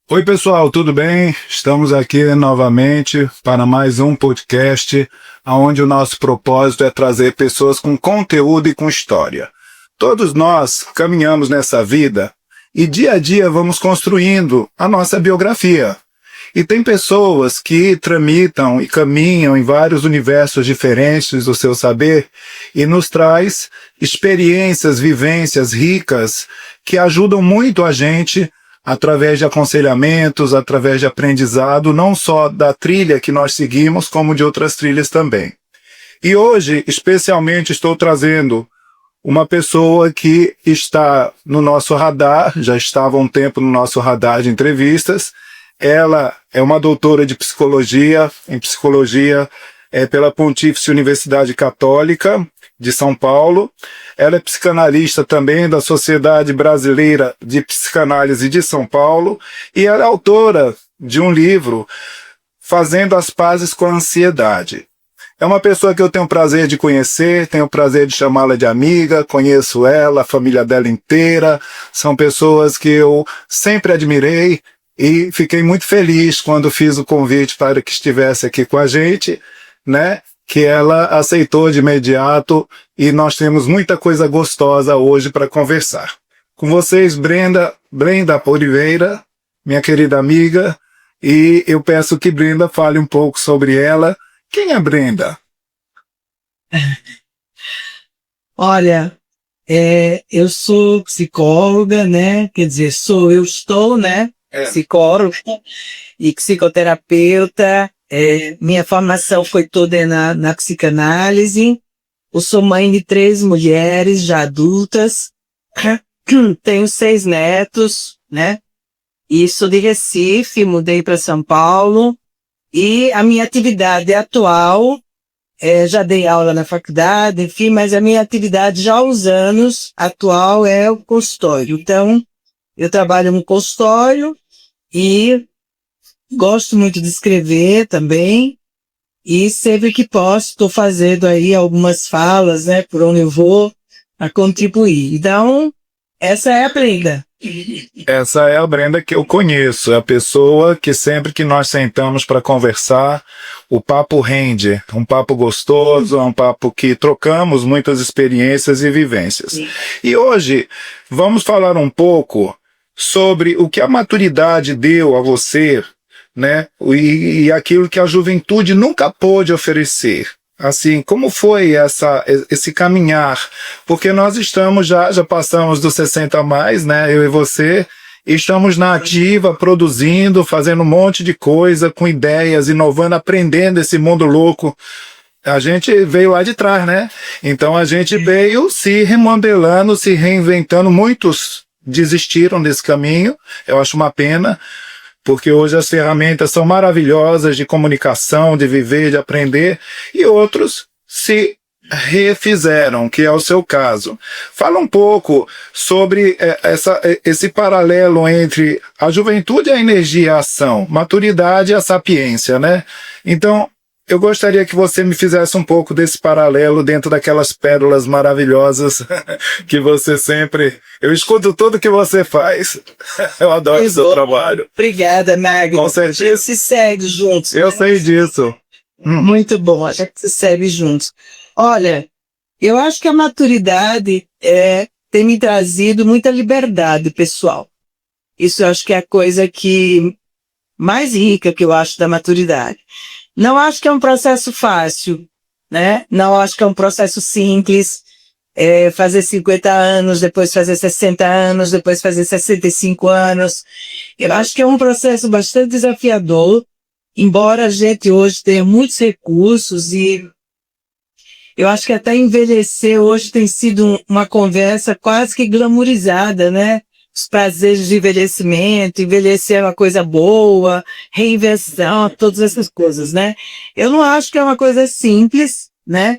Oi, pessoal, tudo bem? Estamos aqui novamente para mais um podcast, onde o nosso propósito é trazer pessoas com conteúdo e com história. Todos nós caminhamos nessa vida e dia a dia vamos construindo a nossa biografia. E tem pessoas que tramitam e caminham em vários universos diferentes do seu saber e nos traz experiências, vivências ricas que ajudam muito a gente através de aconselhamentos, através de aprendizado, não só da trilha que nós seguimos, como de outras trilhas também. E hoje, especialmente, estou trazendo uma pessoa que está no nosso radar, já estava há um tempo no nosso radar de entrevistas. Ela é uma doutora de psicologia, pela Pontífice Universidade Católica de São Paulo. Ela é psicanalista também da Sociedade Brasileira de Psicanálise de São Paulo e ela é autora de um livro, Fazendo as Pazes com a Ansiedade. É uma pessoa que eu tenho o prazer de conhecer, tenho o prazer de chamá-la de amiga, conheço ela, a família dela inteira, são pessoas que eu sempre admirei e fiquei muito feliz quando fiz o convite para que estivesse aqui com a gente, né? Que ela aceitou de imediato e nós temos muita coisa gostosa hoje para conversar. Com vocês, Brenda Oliveira, minha querida amiga, e eu peço que Brenda fale um pouco sobre ela. Quem é Brenda? Olha, eu sou psicóloga, né? Quer dizer, estou, né? Psicóloga e psicoterapeuta. Minha formação foi toda na psicanálise. Eu sou mãe de 3 mulheres já adultas. Tenho 6 netos, né? E sou de Recife, mudei para São Paulo. E a minha atividade atual, já dei aula na faculdade, enfim, mas a minha atividade já há uns anos atual é o consultório. Então, eu trabalho no consultório e gosto muito de escrever também. E sempre que posso, estou fazendo aí algumas falas, né, por onde eu vou, a contribuir. Então, essa é a Brenda. Essa é a Brenda que eu conheço, é a pessoa que sempre que nós sentamos para conversar, o papo rende, um papo gostoso, é um papo que trocamos muitas experiências e vivências. Sim. E hoje vamos falar um pouco sobre o que a maturidade deu a você, né? E aquilo que a juventude nunca pôde oferecer. Assim, como foi esse caminhar? Porque nós estamos já passamos dos 60 a mais, né? Eu e você, estamos na ativa, produzindo, fazendo um monte de coisa, com ideias, inovando, aprendendo esse mundo louco. A gente veio lá de trás, né? Então a gente veio se remodelando, se reinventando. Muitos desistiram desse caminho, eu acho uma pena, porque hoje as ferramentas são maravilhosas de comunicação, de viver, de aprender, e outros se refizeram, que é o seu caso. Fala um pouco sobre esse paralelo entre a juventude, a energia e a ação, maturidade e a sapiência, né? Então, eu gostaria que você me fizesse um pouco desse paralelo dentro daquelas pérolas maravilhosas que você sempre... Eu escuto tudo que você faz. Eu adoro o seu trabalho. Obrigada, Magno. Com certeza. A gente se segue juntos. Eu sei disso. Muito bom, a gente se segue juntos. Olha, eu acho que a maturidade tem me trazido muita liberdade pessoal. Isso eu acho que é a coisa que mais rica que eu acho da maturidade. Não acho que é um processo fácil, né? Não acho que é um processo simples. Fazer 50 anos, depois fazer 60 anos, depois fazer 65 anos. Eu acho que é um processo bastante desafiador, embora a gente hoje tenha muitos recursos e eu acho que até envelhecer hoje tem sido uma conversa quase que glamourizada, né? Os prazeres de envelhecimento, envelhecer é uma coisa boa, reinvenção, todas essas coisas, né? Eu não acho que é uma coisa simples, né?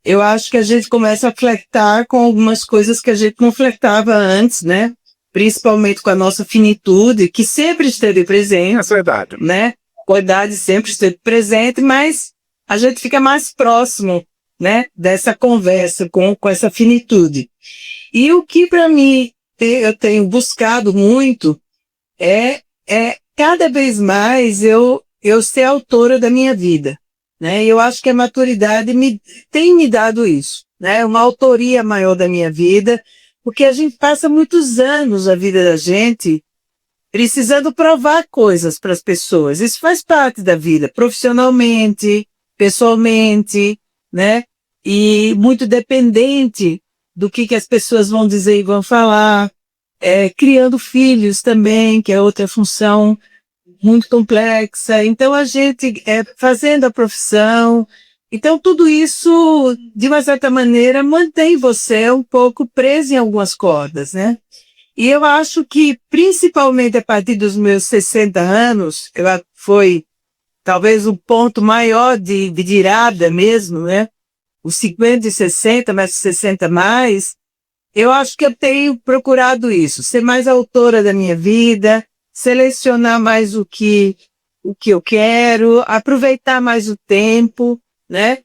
Eu acho que a gente começa a flertar com algumas coisas que a gente não flertava antes, né? Principalmente com a nossa finitude, que sempre esteve presente. É verdade. Né? A idade sempre esteve presente, mas a gente fica mais próximo, né? Dessa conversa com essa finitude. E o que para mim eu tenho buscado muito é cada vez mais eu ser autora da minha vida, né? Eu acho que a maturidade tem me dado isso, né? Uma autoria maior da minha vida, porque a gente passa muitos anos da vida da gente precisando provar coisas para as pessoas. Isso faz parte da vida, profissionalmente, pessoalmente, né? E muito dependente do que as pessoas vão dizer e vão falar. Criando filhos também, que é outra função muito complexa. Então, a gente fazendo a profissão. Então, tudo isso, de uma certa maneira, mantém você um pouco preso em algumas cordas, né? E eu acho que, principalmente a partir dos meus 60 anos, foi talvez um ponto maior de virada mesmo, né? Os 50 e 60, mas 60 mais, eu acho que eu tenho procurado isso, ser mais autora da minha vida, selecionar mais o que eu quero, aproveitar mais o tempo, né?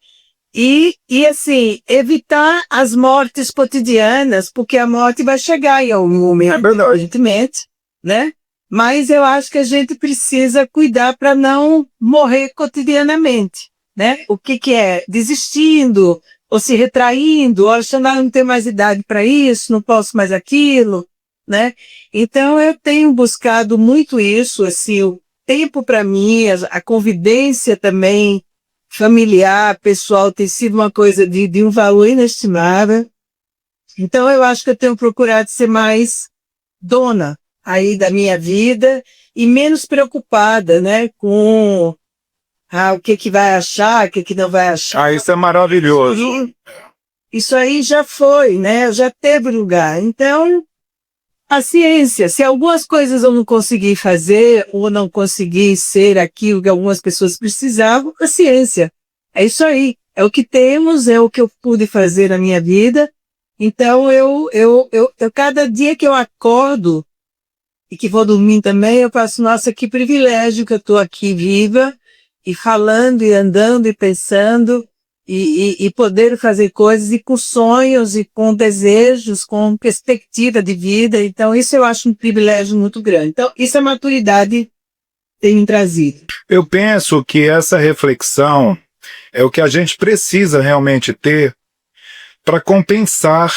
E assim, evitar as mortes cotidianas, porque a morte vai chegar em algum momento, evidentemente, né? Mas eu acho que a gente precisa cuidar para não morrer cotidianamente, né? O que é? Desistindo, ou se retraindo, ou achando que não tenho mais idade para isso, não posso mais aquilo, né? Então eu tenho buscado muito isso, assim, o tempo para mim, a convivência também familiar, pessoal, tem sido uma coisa de um valor inestimável. Então eu acho que eu tenho procurado ser mais dona aí da minha vida e menos preocupada, né, com o que vai achar, o que não vai achar. Ah, isso é maravilhoso. Isso aí já foi, né? Já teve lugar. Então, paciência. Se algumas coisas eu não consegui fazer ou não consegui ser aquilo que algumas pessoas precisavam, paciência. É isso aí. É o que temos, é o que eu pude fazer na minha vida. Então, eu cada dia que eu acordo e que vou dormir também, eu passo, nossa, que privilégio que eu estou aqui viva e falando e andando e pensando e poder fazer coisas e com sonhos e com desejos, com perspectiva de vida. Então, isso eu acho um privilégio muito grande. Então, isso a maturidade tem me trazido. Eu penso que essa reflexão é o que a gente precisa realmente ter para compensar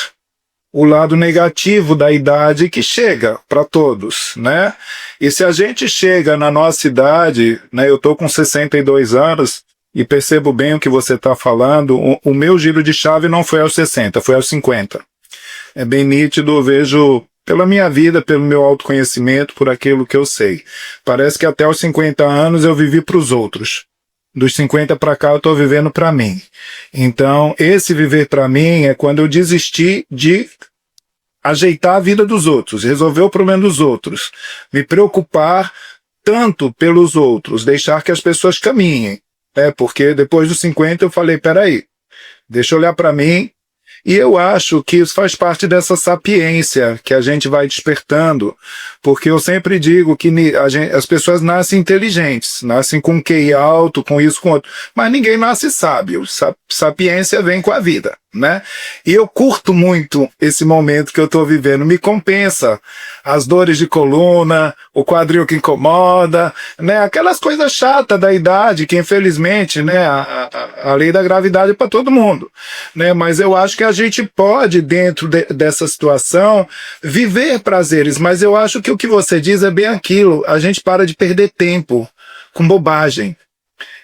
o lado negativo da idade que chega para todos, né? E se a gente chega na nossa idade, né? Eu tô com 62 anos e percebo bem o que você está falando, o meu giro de chave não foi aos 60, foi aos 50. É bem nítido, eu vejo pela minha vida, pelo meu autoconhecimento, por aquilo que eu sei. Parece que até os 50 anos eu vivi para os outros. Dos 50 para cá eu estou vivendo para mim. Então, esse viver para mim é quando eu desisti de ajeitar a vida dos outros, resolver o problema dos outros, me preocupar tanto pelos outros, deixar que as pessoas caminhem. Porque depois dos 50 eu falei, peraí, deixa eu olhar para mim. E eu acho que isso faz parte dessa sapiência que a gente vai despertando, porque eu sempre digo que as pessoas nascem inteligentes, nascem com QI alto, com isso, com outro, mas ninguém nasce sábio, sapiência vem com a vida, né? E eu curto muito esse momento que eu estou vivendo, me compensa as dores de coluna, o quadril que incomoda, né? Aquelas coisas chatas da idade, que infelizmente, né, a lei da gravidade é para todo mundo, né? Mas eu acho que a gente pode, dentro dessa situação, viver prazeres, mas eu acho que o que você diz é bem aquilo, a gente para de perder tempo com bobagem.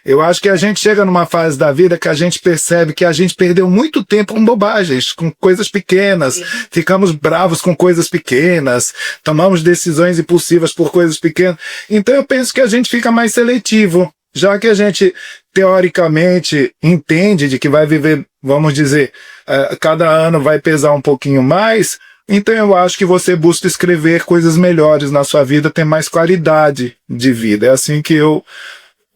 Eu acho que a gente chega numa fase da vida que a gente percebe que a gente perdeu muito tempo com bobagens, com coisas pequenas, ficamos bravos com coisas pequenas, tomamos decisões impulsivas por coisas pequenas. Então eu penso que a gente fica mais seletivo, já que a gente teoricamente entende de que vai viver, vamos dizer, cada ano vai pesar um pouquinho mais. Então eu acho que você busca escrever coisas melhores na sua vida, ter mais qualidade de vida. É assim que eu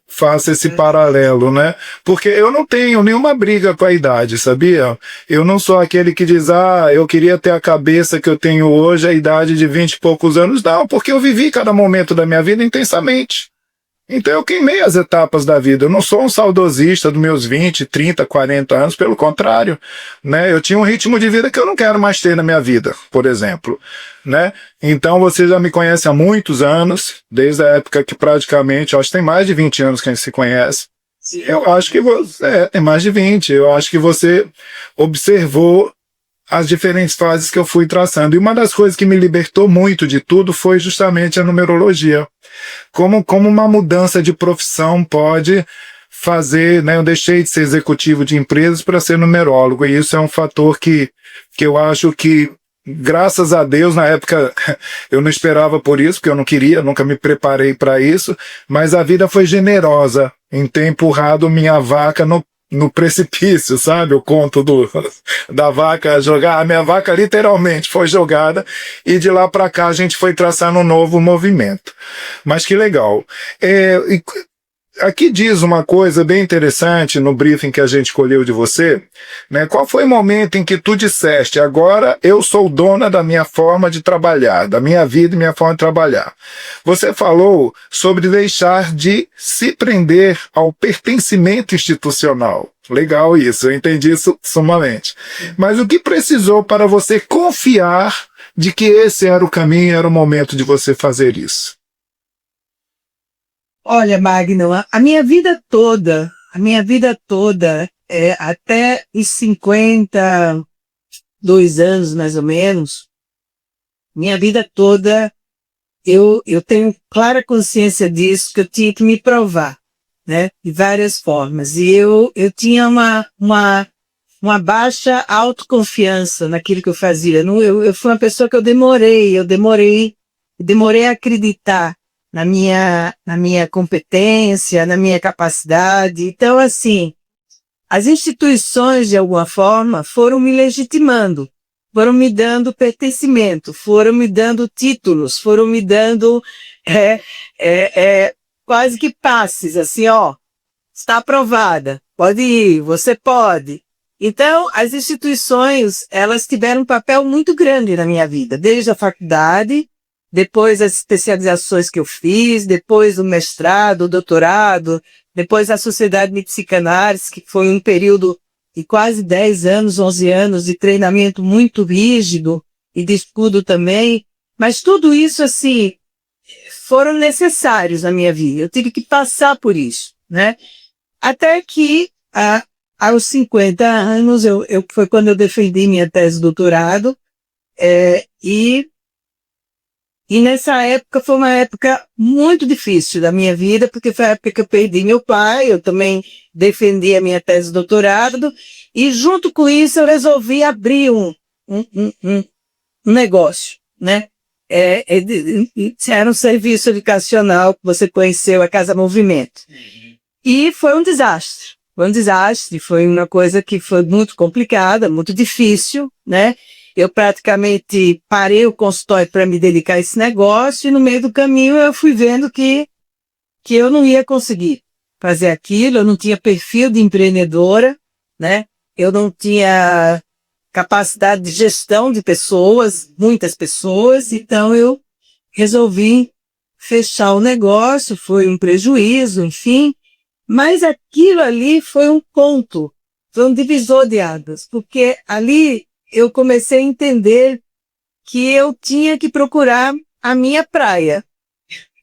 faço esse paralelo, né? Porque eu não tenho nenhuma briga com a idade, sabia? Eu não sou aquele que diz, eu queria ter a cabeça que eu tenho hoje, a idade de 20 e poucos anos. Não, porque eu vivi cada momento da minha vida intensamente. Então eu queimei as etapas da vida. Eu não sou um saudosista dos meus 20, 30, 40 anos, pelo contrário, né? Eu tinha um ritmo de vida que eu não quero mais ter na minha vida, por exemplo, né? Então você já me conhece há muitos anos, desde a época que praticamente, eu acho que tem mais de 20 anos que a gente se conhece. Sim. Eu acho que você, tem mais de 20, eu acho que você observou as diferentes fases que eu fui traçando. E uma das coisas que me libertou muito de tudo foi justamente a numerologia. Como uma mudança de profissão pode fazer, né? Eu deixei de ser executivo de empresas para ser numerólogo, e isso é um fator que eu acho que, graças a Deus, na época eu não esperava por isso, porque eu não queria, nunca me preparei para isso, mas a vida foi generosa em ter empurrado minha vaca no precipício, sabe? O conto da vaca jogar. A minha vaca literalmente foi jogada, e de lá para cá a gente foi traçando um novo movimento. Mas que legal. Aqui diz uma coisa bem interessante no briefing que a gente colheu de você, né? Qual foi o momento em que tu disseste: agora eu sou dona da minha forma de trabalhar, da minha vida e minha forma de trabalhar? Você falou sobre deixar de se prender ao pertencimento institucional. Legal isso, eu entendi isso sumamente. Mas o que precisou para você confiar de que esse era o caminho, era o momento de você fazer isso? Olha, Magno, a minha vida toda, até os 52 anos, mais ou menos, minha vida toda, eu tenho clara consciência disso, que eu tinha que me provar, né, de várias formas. E eu tinha uma baixa autoconfiança naquilo que eu fazia. Eu fui uma pessoa que eu demorei a acreditar na minha competência, na minha capacidade. Então, assim, as instituições, de alguma forma, foram me legitimando, foram me dando pertencimento, foram me dando títulos, foram me dando quase que passes, assim, ó, está aprovada, pode ir, você pode. Então, as instituições, elas tiveram um papel muito grande na minha vida, desde a faculdade, depois as especializações que eu fiz, depois o mestrado, o doutorado, depois a Sociedade de Psicanálise, que foi um período de quase 10 anos, 11 anos de treinamento muito rígido e de estudo também. Mas tudo isso, assim, foram necessários na minha vida. Eu tive que passar por isso, né? Até que, aos 50 anos, foi quando eu defendi minha tese de doutorado, e nessa época foi uma época muito difícil da minha vida, porque foi a época que eu perdi meu pai, eu também defendi a minha tese de doutorado, e junto com isso eu resolvi abrir um negócio, né? Era um serviço educacional que você conheceu, a Casa Movimento. E foi um desastre. Foi uma coisa que foi muito complicada, muito difícil, né? Eu praticamente parei o consultório para me dedicar a esse negócio, e no meio do caminho eu fui vendo que eu não ia conseguir fazer aquilo, eu não tinha perfil de empreendedora, né? Eu não tinha capacidade de gestão de pessoas, muitas pessoas, então eu resolvi fechar o negócio, foi um prejuízo, enfim, mas aquilo ali foi um ponto, foi um divisor de águas, porque ali eu comecei a entender que eu tinha que procurar a minha praia.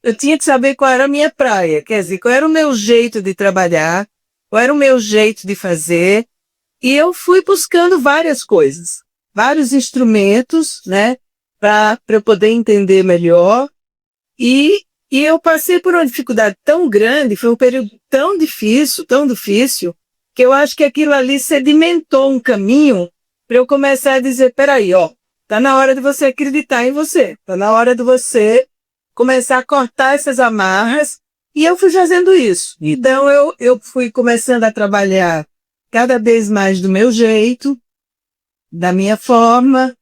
Eu tinha que saber qual era a minha praia, quer dizer, qual era o meu jeito de trabalhar, qual era o meu jeito de fazer, e eu fui buscando várias coisas, vários instrumentos, né, para eu poder entender melhor, e eu passei por uma dificuldade tão grande, foi um período tão difícil, que eu acho que aquilo ali sedimentou um caminho para eu começar a dizer: peraí, ó, tá na hora de você acreditar em você, tá na hora de você começar a cortar essas amarras, e eu fui fazendo isso. Então eu fui começando a trabalhar cada vez mais do meu jeito, da minha forma,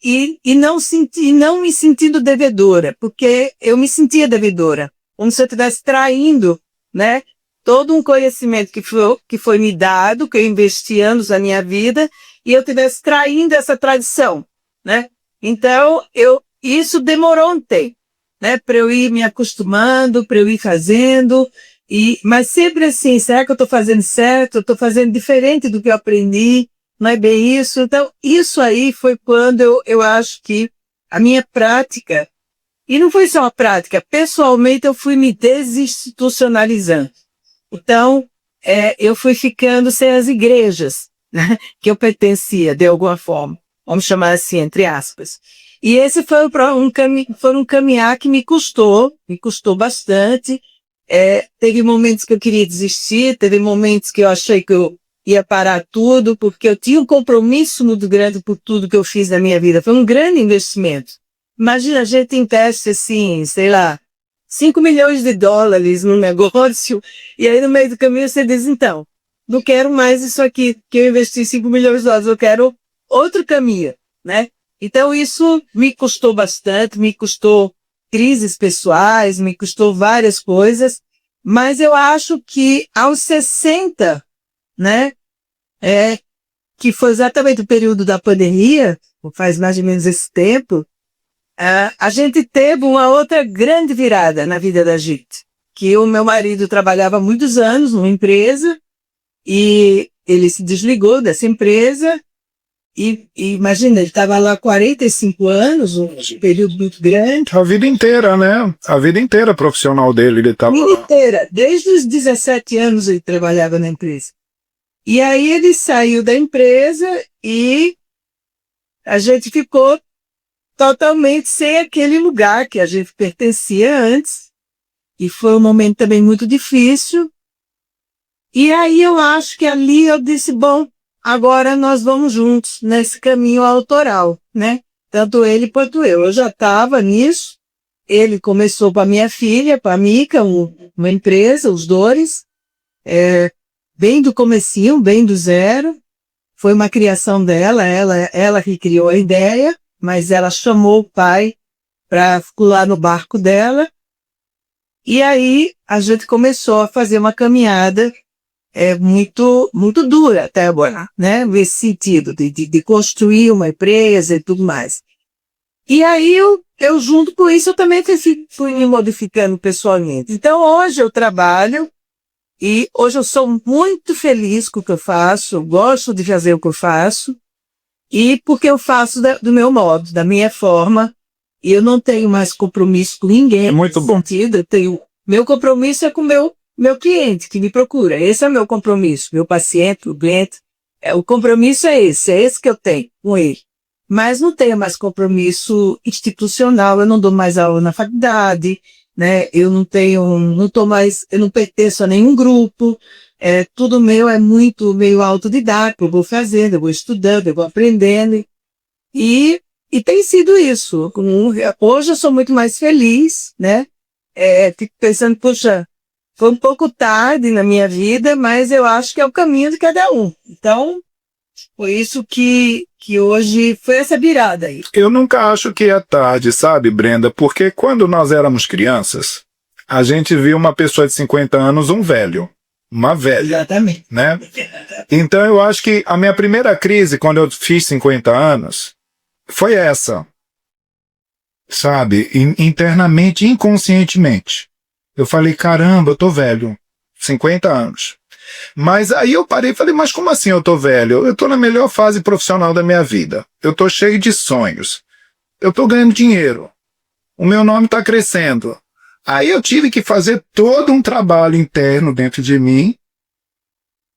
e não me sentindo devedora, porque eu me sentia devedora, como se eu estivesse traindo, né, todo um conhecimento que foi me dado, que eu investi anos da minha vida, e eu estivesse traindo essa tradição, né? Então, isso demorou um tempo. né? Para eu ir me acostumando, para eu ir fazendo. Mas sempre assim, será que eu estou fazendo certo? Eu estou fazendo diferente do que eu aprendi? Não é bem isso? Então, isso aí foi quando eu acho que a minha prática, e não foi só uma prática, pessoalmente eu fui me desinstitucionalizando. Então, eu fui ficando sem as igrejas, né, que eu pertencia, de alguma forma. Vamos chamar assim, entre aspas. E esse foi um caminhar que me custou bastante. Teve momentos que eu queria desistir, teve momentos que eu achei que eu ia parar tudo, porque eu tinha um compromisso muito grande por tudo que eu fiz na minha vida. Foi um grande investimento. Imagina, a gente investe assim, sei lá, $5 milhões no negócio, e aí no meio do caminho você diz, então, não quero mais isso aqui, que eu investi $5 milhões, eu quero outro caminho, né? Então isso me custou bastante, me custou crises pessoais, me custou várias coisas, mas eu acho que aos 60, né, que foi exatamente o período da pandemia, faz mais ou menos esse tempo, a gente teve uma outra grande virada na vida da gente. Que o meu marido trabalhava há muitos anos numa empresa e ele se desligou dessa empresa e imagina, ele estava lá há 45 anos, um período muito grande. A vida inteira, né? A vida inteira profissional dele, ele estava lá. A vida inteira, desde os 17 anos ele trabalhava na empresa. E aí ele saiu da empresa e a gente ficou totalmente sem aquele lugar que a gente pertencia antes. E foi um momento também muito difícil. E aí eu acho que ali eu disse, bom, agora nós vamos juntos nesse caminho autoral, né? Tanto ele quanto eu. Eu já estava nisso. Ele começou para minha filha, para a Mica, uma empresa, os Dores, bem do comecinho, bem do zero. Foi uma criação dela, ela que criou a ideia, mas ela chamou o pai para pular no barco dela. E aí a gente começou a fazer uma caminhada muito, muito dura até agora, né? Nesse sentido, de construir uma empresa e tudo mais. E aí eu junto com isso, eu também fui me modificando pessoalmente. Então hoje eu trabalho e hoje eu sou muito feliz com o que eu faço, eu gosto de fazer o que eu faço, e porque eu faço do meu modo, da minha forma, e eu não tenho mais compromisso com ninguém. É muito bom. Sentido, meu compromisso é com o meu cliente que me procura. Esse é o meu compromisso, meu paciente, o cliente. O compromisso é esse que eu tenho com ele. Mas não tenho mais compromisso institucional, eu não dou mais aula na faculdade, né? Eu não pertenço a nenhum grupo, tudo meu é muito meio autodidata, eu vou fazendo, eu vou estudando, eu vou aprendendo, e tem sido isso. Hoje eu sou muito mais feliz, né? Fico pensando, poxa, foi um pouco tarde na minha vida, mas eu acho que é o caminho de cada um. Então, foi isso que hoje foi essa virada aí. Eu nunca acho que é tarde, sabe, Brenda? Porque quando nós éramos crianças, a gente viu uma pessoa de 50 anos, um velho. Uma velha. Exatamente. Né? Então eu acho que a minha primeira crise, quando eu fiz 50 anos, foi essa. Sabe? Internamente, inconscientemente. Eu falei, caramba, eu tô velho. 50 anos. Mas aí eu parei e falei, mas como assim eu tô velho? Eu tô na melhor fase profissional da minha vida. Eu tô cheio de sonhos. Eu tô ganhando dinheiro. O meu nome tá crescendo. Aí eu tive que fazer todo um trabalho interno dentro de mim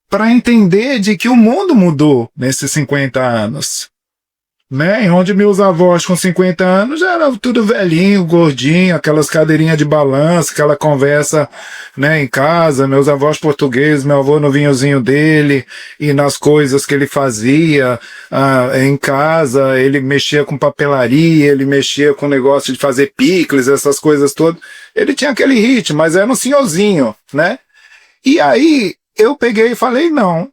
para entender de que o mundo mudou nesses 50 anos. Né? Onde meus avós com 50 anos já eram tudo velhinho, gordinho, aquelas cadeirinhas de balanço, aquela conversa, né, em casa, meus avós portugueses, meu avô no vinhozinho dele, e nas coisas que ele fazia em casa, ele mexia com papelaria, ele mexia com negócio de fazer picles, essas coisas todas. Ele tinha aquele ritmo, mas era um senhorzinho, né? E aí eu peguei e falei, não.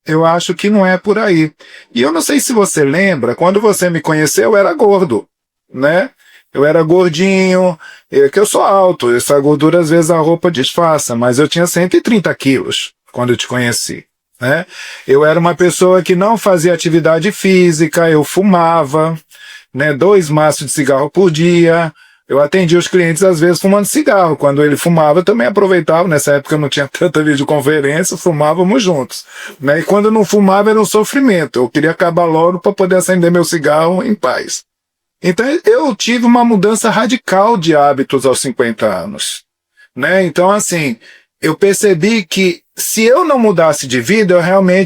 Eu acho que não é por aí. E eu não sei se você lembra, quando você me conheceu, eu era gordo, né? Eu era gordinho, que eu sou alto, essa gordura às vezes a roupa disfarça, mas eu tinha 130 quilos quando eu te conheci, né? Eu era uma pessoa que não fazia atividade física, eu fumava, né? 2 maços de cigarro por dia, Eu atendia os clientes, às vezes, fumando cigarro. Quando ele fumava, eu também aproveitava. Nessa época não tinha tanta videoconferência, fumávamos juntos. Né? E quando não fumava, era um sofrimento. Eu queria acabar logo para poder acender meu cigarro em paz. Então, eu tive uma mudança radical de hábitos aos 50 anos. Né? Então, assim, eu percebi que se eu não mudasse de vida,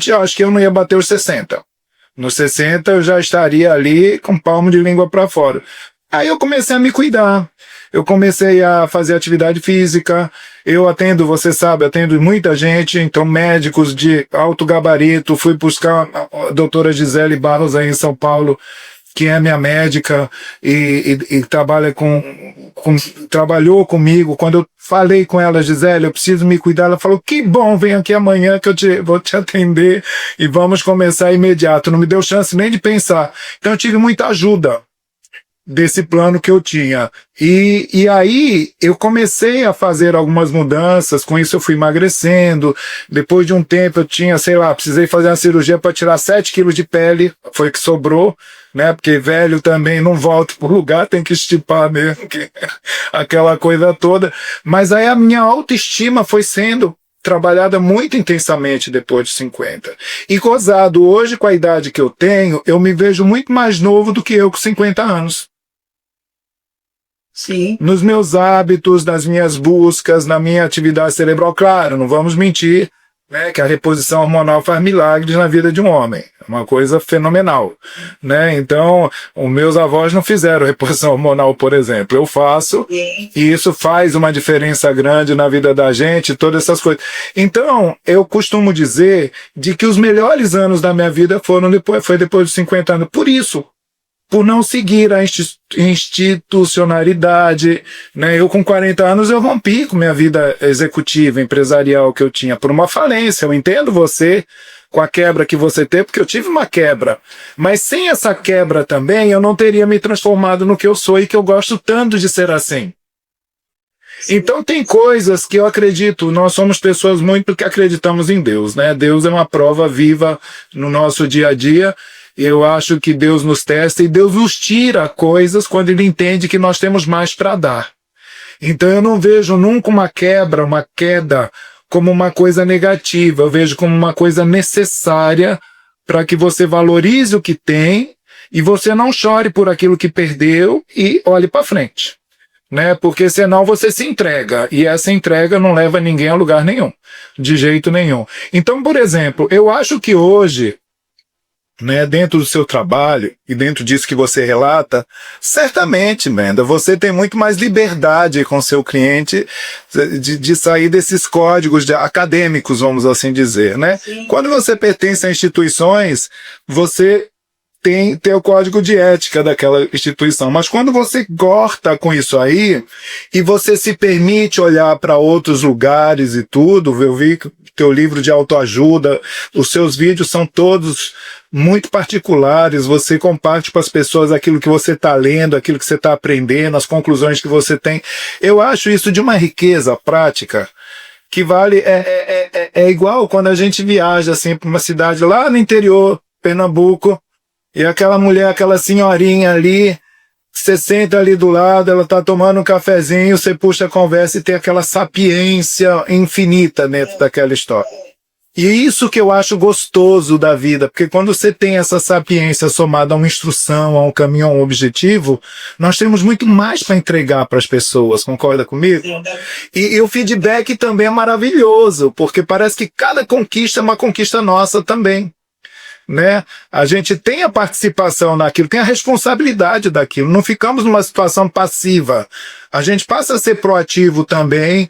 eu acho que eu não ia bater os 60. Nos 60, eu já estaria ali com palmo de língua para fora. Aí eu comecei a me cuidar, eu comecei a fazer atividade física, eu atendo, você sabe, atendo muita gente, então médicos de alto gabarito, fui buscar a doutora Gisele Barros aí em São Paulo, que é minha médica e trabalha trabalhou comigo. Quando eu falei com ela, Gisele, eu preciso me cuidar, ela falou, que bom, vem aqui amanhã que vou te atender e vamos começar imediato. Não me deu chance nem de pensar. Então eu tive muita ajuda desse plano que eu tinha. E aí eu comecei a fazer algumas mudanças, com isso eu fui emagrecendo. Depois de um tempo eu tinha, precisei fazer uma cirurgia para tirar 7 quilos de pele, foi o que sobrou, né? Porque velho também não volta pro lugar, tem que estipar mesmo, aquela coisa toda. Mas aí a minha autoestima foi sendo trabalhada muito intensamente depois de 50. E gozado, hoje com a idade que eu tenho, eu me vejo muito mais novo do que eu com 50 anos. Sim. Nos meus hábitos, nas minhas buscas, na minha atividade cerebral, claro, não vamos mentir, né, que a reposição hormonal faz milagres na vida de um homem. É uma coisa fenomenal, né? Então, os meus avós não fizeram reposição hormonal, por exemplo. Eu faço, e isso faz uma diferença grande na vida da gente, todas essas coisas. Então, eu costumo dizer de que os melhores anos da minha vida foi depois de 50 anos. Por isso, por não seguir a institucionalidade, né? Eu com 40 anos eu rompi com minha vida executiva, empresarial que eu tinha por uma falência. Eu entendo você com a quebra que você teve, porque eu tive uma quebra. Mas sem essa quebra também eu não teria me transformado no que eu sou e que eu gosto tanto de ser assim. Então tem coisas que eu acredito, nós somos pessoas muito que acreditamos em Deus, né? Deus é uma prova viva no nosso dia a dia. Eu acho que Deus nos testa e Deus nos tira coisas quando Ele entende que nós temos mais para dar. Então eu não vejo nunca uma queda, como uma coisa negativa. Eu vejo como uma coisa necessária para que você valorize o que tem e você não chore por aquilo que perdeu e olhe para frente. Né? Porque senão você se entrega e essa entrega não leva ninguém a lugar nenhum, de jeito nenhum. Então, por exemplo, eu acho que hoje, né, dentro do seu trabalho e dentro disso que você relata, certamente, Menda, você tem muito mais liberdade com seu cliente de sair desses códigos acadêmicos, vamos assim dizer, né? Sim. Quando você pertence a instituições, você tem o código de ética daquela instituição, mas quando você corta com isso aí e você se permite olhar para outros lugares e tudo, eu vi que teu livro de autoajuda, os seus vídeos são todos muito particulares, você comparte com as pessoas aquilo que você está lendo, aquilo que você está aprendendo, as conclusões que você tem. Eu acho isso de uma riqueza prática que vale, é igual quando a gente viaja assim para uma cidade lá no interior, Pernambuco, e aquela mulher, aquela senhorinha ali, você senta ali do lado, ela tá tomando um cafezinho, você puxa a conversa e tem aquela sapiência infinita dentro daquela história. E isso que eu acho gostoso da vida, porque quando você tem essa sapiência somada a uma instrução, a um caminho, a um objetivo, nós temos muito mais para entregar para as pessoas, concorda comigo? E o feedback também é maravilhoso, porque parece que cada conquista é uma conquista nossa também. Né? A gente tem a participação naquilo, tem a responsabilidade daquilo, não ficamos numa situação passiva. A gente passa a ser proativo também,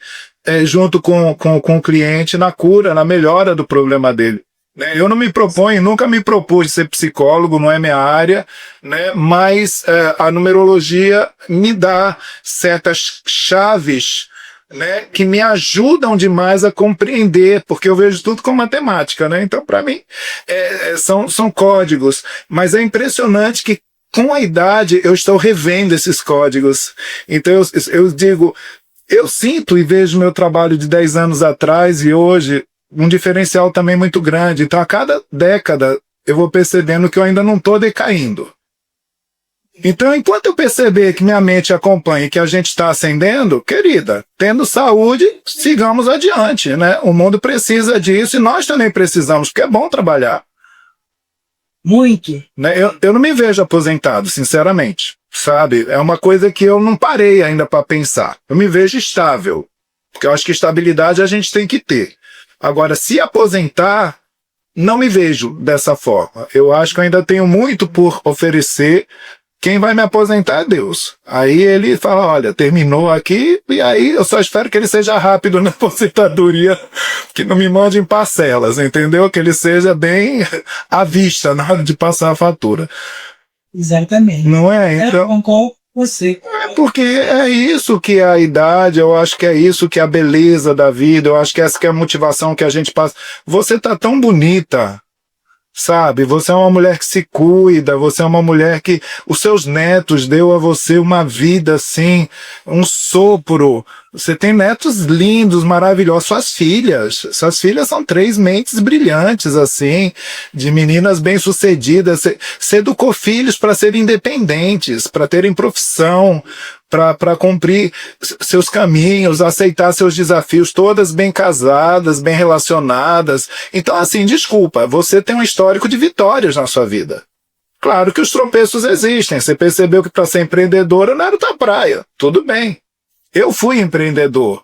junto com o cliente, na cura, na melhora do problema dele. Né? Eu não me proponho, nunca me propus ser psicólogo, não é minha área, né? Mas a numerologia me dá certas chaves, né, que me ajudam demais a compreender, porque eu vejo tudo com matemática, né? Então, para mim, são códigos. Mas é impressionante que, com a idade, eu estou revendo esses códigos. Então, eu digo, eu sinto e vejo meu trabalho de 10 anos atrás e hoje um diferencial também muito grande. Então, a cada década, eu vou percebendo que eu ainda não estou decaindo. Então, enquanto eu perceber que minha mente acompanha e que a gente está ascendendo, querida, tendo saúde, sigamos adiante, né? O mundo precisa disso e nós também precisamos, porque é bom trabalhar. Muito. Né? Eu não me vejo aposentado, sinceramente, sabe? É uma coisa que eu não parei ainda para pensar. Eu me vejo estável, porque eu acho que estabilidade a gente tem que ter. Agora, se aposentar, não me vejo dessa forma. Eu acho que eu ainda tenho muito por oferecer. Quem vai me aposentar é Deus. Aí ele fala, olha, terminou aqui, e aí eu só espero que ele seja rápido na aposentadoria, que não me mande em parcelas, entendeu? Que ele seja bem à vista na hora de passar a fatura. Exatamente. Não é? Então, Eu concordo com você. porque é isso que é a idade, eu acho que é isso que é a beleza da vida, eu acho que essa que é a motivação que a gente passa. Você tá tão bonita. Sabe, você é uma mulher que se cuida, você é uma mulher que os seus netos deu a você uma vida assim, um sopro. Você tem netos lindos, maravilhosos, suas filhas são 3 mentes brilhantes assim, de meninas bem-sucedidas. Você educou filhos para serem independentes, para terem profissão, para cumprir seus caminhos, aceitar seus desafios, todas bem casadas, bem relacionadas. Então, assim, desculpa, você tem um histórico de vitórias na sua vida. Claro que os tropeços existem. Você percebeu que para ser empreendedora não era tua praia. Tudo bem. Eu fui empreendedor.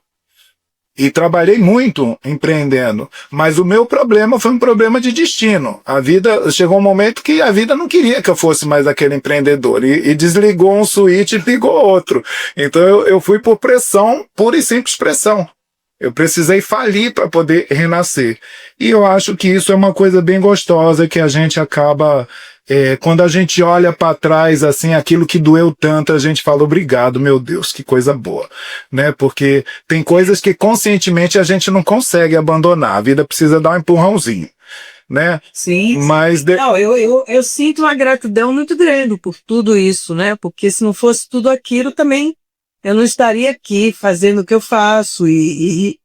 E trabalhei muito empreendendo, mas o meu problema foi um problema de destino. A vida, chegou um momento que a vida não queria que eu fosse mais aquele empreendedor e desligou um switch e ligou outro. Então eu fui por pressão, pura e simples pressão. Eu precisei falir para poder renascer. E eu acho que isso é uma coisa bem gostosa que a gente acaba... quando a gente olha para trás, assim, aquilo que doeu tanto, a gente fala, obrigado, meu Deus, que coisa boa, né? Porque tem coisas que conscientemente a gente não consegue abandonar, a vida precisa dar um empurrãozinho, né? Sim. Mas Não, eu sinto uma gratidão muito grande por tudo isso, né? Porque se não fosse tudo aquilo também, eu não estaria aqui fazendo o que eu faço e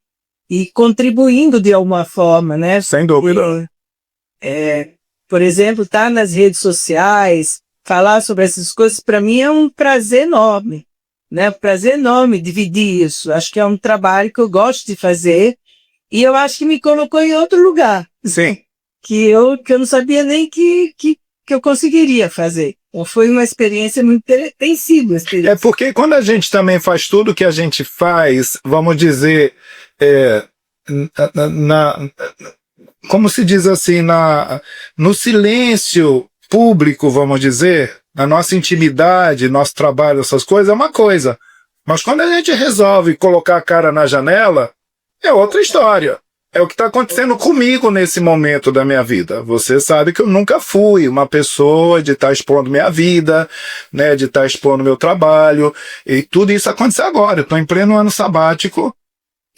contribuindo de alguma forma, né? Sem dúvida. Por exemplo, estar nas redes sociais, falar sobre essas coisas, para mim é um prazer enorme, né? Prazer enorme dividir isso. Acho que é um trabalho que eu gosto de fazer e eu acho que me colocou em outro lugar. Sim. Que eu não sabia nem que eu conseguiria fazer. Então foi uma experiência muito tem sido uma experiência. É porque quando a gente também faz tudo que a gente faz, vamos dizer, como se diz assim, no silêncio público, vamos dizer, na nossa intimidade, nosso trabalho, essas coisas, é uma coisa. Mas quando a gente resolve colocar a cara na janela, é outra história. É o que está acontecendo comigo nesse momento da minha vida. Você sabe que eu nunca fui uma pessoa de estar expondo minha vida, né, de estar expondo meu trabalho, e tudo isso aconteceu agora. Eu estou em pleno ano sabático,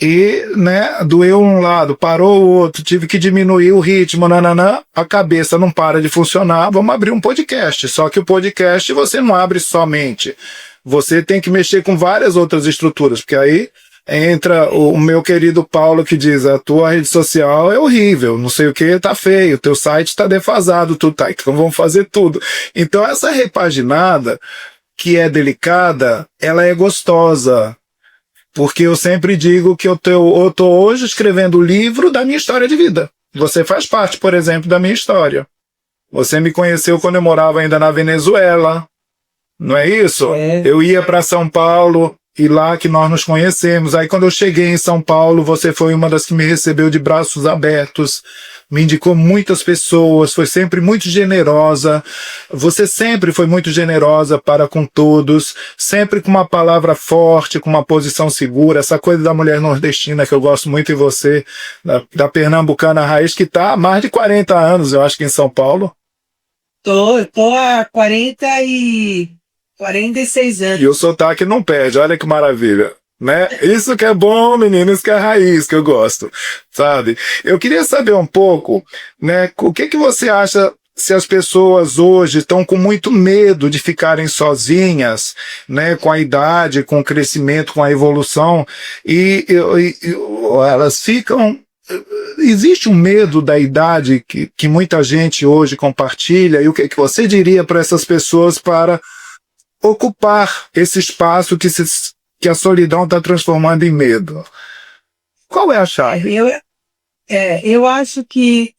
e, né, doeu um lado, parou o outro, tive que diminuir o ritmo, nananã, a cabeça não para de funcionar, vamos abrir um podcast. Só que o podcast você não abre somente. Você tem que mexer com várias outras estruturas, porque aí entra o meu querido Paulo que diz, a tua rede social é horrível, não sei o que, tá feio, teu site tá defasado, tudo tá, então vamos fazer tudo. Então essa repaginada, que é delicada, ela é gostosa. Porque eu sempre digo que eu tô hoje escrevendo o livro da minha história de vida. Você faz parte, por exemplo, da minha história. Você me conheceu quando eu morava ainda na Venezuela. Não é isso? É. Eu ia para São Paulo e lá que nós nos conhecemos. Aí quando eu cheguei em São Paulo, você foi uma das que me recebeu de braços abertos. Me indicou muitas pessoas, foi sempre muito generosa. Você sempre foi muito generosa para com todos, sempre com uma palavra forte, com uma posição segura. Essa coisa da mulher nordestina que eu gosto muito em você, da pernambucana raiz, que está há mais de 40 anos, eu acho que em São Paulo. Tô há 46 anos. E o sotaque não perde, olha que maravilha. Né? Isso que é bom, menino, isso que é a raiz que eu gosto, sabe? Eu queria saber um pouco, né, o que você acha se as pessoas hoje estão com muito medo de ficarem sozinhas, né, com a idade, com o crescimento, com a evolução, e elas ficam... Existe um medo da idade que muita gente hoje compartilha, e o que você diria para essas pessoas para ocupar esse espaço que a solidão está transformando em medo. Qual é a chave? Eu acho que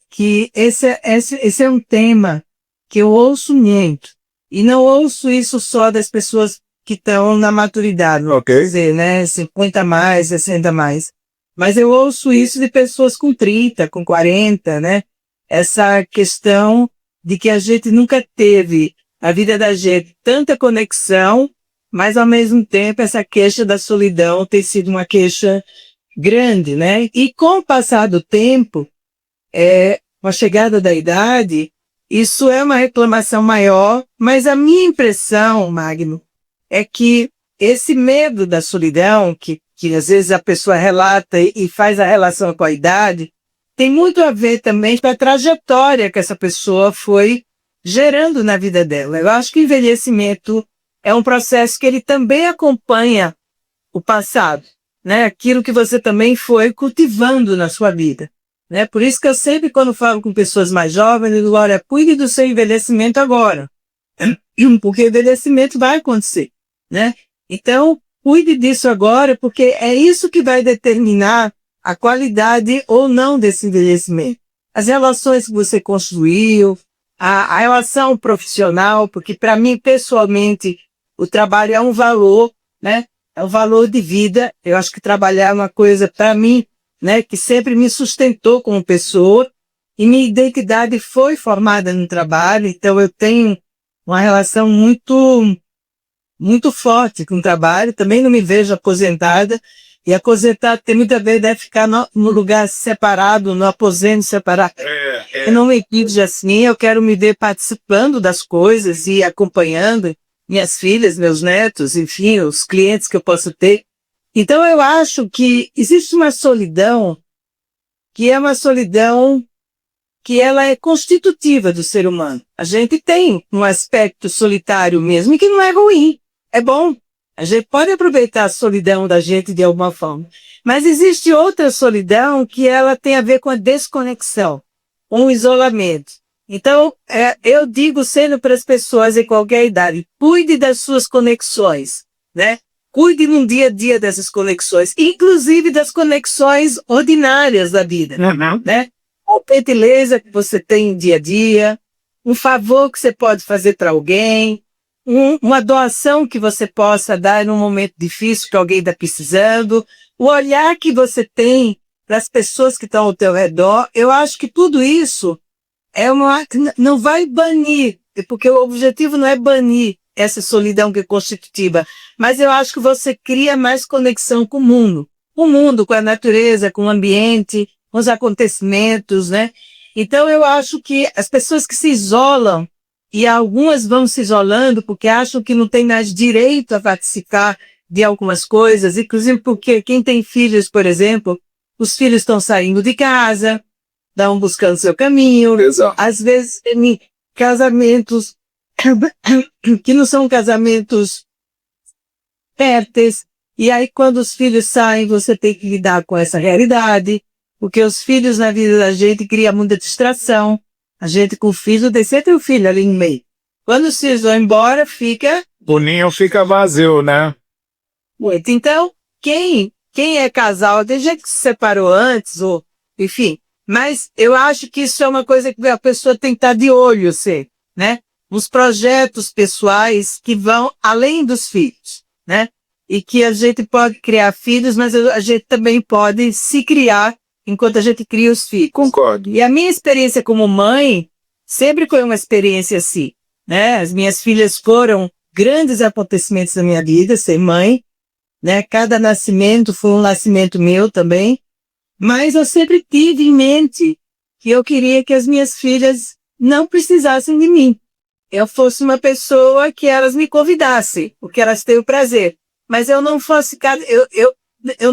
esse é um tema que eu ouço muito. E não ouço isso só das pessoas que estão na maturidade, quer dizer, né, 50 mais, 60 mais. Mas eu ouço isso de pessoas com 30, com 40, né? Essa questão de que a gente nunca teve, a vida da gente, tanta conexão, mas ao mesmo tempo essa queixa da solidão tem sido uma queixa grande, né? E com o passar do tempo, com a chegada da idade, isso é uma reclamação maior, mas a minha impressão, Magno, é que esse medo da solidão, que às vezes a pessoa relata e faz a relação com a idade, tem muito a ver também com a trajetória que essa pessoa foi gerando na vida dela. Eu acho que o envelhecimento é um processo que ele também acompanha o passado, né? Aquilo que você também foi cultivando na sua vida, né? Por isso que eu sempre, quando falo com pessoas mais jovens, eu digo, olha, cuide do seu envelhecimento agora, porque o envelhecimento vai acontecer, né? Então, cuide disso agora, porque é isso que vai determinar a qualidade ou não desse envelhecimento. As relações que você construiu, a relação profissional, porque para mim, pessoalmente, o trabalho é um valor, né? É um valor de vida. Eu acho que trabalhar é uma coisa, para mim, né, que sempre me sustentou como pessoa, e minha identidade foi formada no trabalho, então eu tenho uma relação muito forte com o trabalho, também não me vejo aposentada, e aposentar tem muita vez deve ficar no lugar separado, no aposento separado. Eu não me vejo assim, eu quero me ver participando das coisas e acompanhando minhas filhas, meus netos, enfim, os clientes que eu posso ter. Então eu acho que existe uma solidão, que é uma solidão que ela é constitutiva do ser humano. A gente tem um aspecto solitário mesmo, e que não é ruim, é bom. A gente pode aproveitar a solidão da gente de alguma forma. Mas existe outra solidão que ela tem a ver com a desconexão, com o isolamento. Então, eu digo sempre para as pessoas em qualquer idade, cuide das suas conexões, né? Cuide no dia a dia dessas conexões, inclusive das conexões ordinárias da vida, né? Uma gentileza que você tem no dia a dia, um favor que você pode fazer para alguém, uma doação que você possa dar num momento difícil que alguém está precisando, o olhar que você tem para as pessoas que estão ao teu redor. Eu acho que tudo isso não vai banir, porque o objetivo não é banir essa solidão que é constitutiva, mas eu acho que você cria mais conexão com o mundo, com a natureza, com o ambiente, com os acontecimentos, né? Então eu acho que as pessoas que se isolam, e algumas vão se isolando porque acham que não tem mais direito a participar de algumas coisas, inclusive porque quem tem filhos, por exemplo, os filhos estão saindo de casa, estão buscando seu caminho. Exato. Às vezes tem casamentos que não são casamentos férteis, e aí quando os filhos saem você tem que lidar com essa realidade, porque os filhos na vida da gente criam muita distração. A gente com filho, tem sempre o filho ali no meio. Quando os filhos vão embora, o ninho fica vazio, né? Muito. Então, quem é casal, tem gente que se separou antes, ou, enfim. Mas eu acho que isso é uma coisa que a pessoa tem que estar de olho, né? Os projetos pessoais que vão além dos filhos, né? E que a gente pode criar filhos, mas a gente também pode se criar enquanto a gente cria os filhos. Concordo. E a minha experiência como mãe sempre foi uma experiência assim, né? As minhas filhas foram grandes acontecimentos da minha vida, ser mãe, né? Cada nascimento foi um nascimento meu também, mas eu sempre tive em mente que eu queria que as minhas filhas não precisassem de mim. Eu fosse uma pessoa que elas me convidassem, porque elas têm o prazer. Mas eu não fosse, eu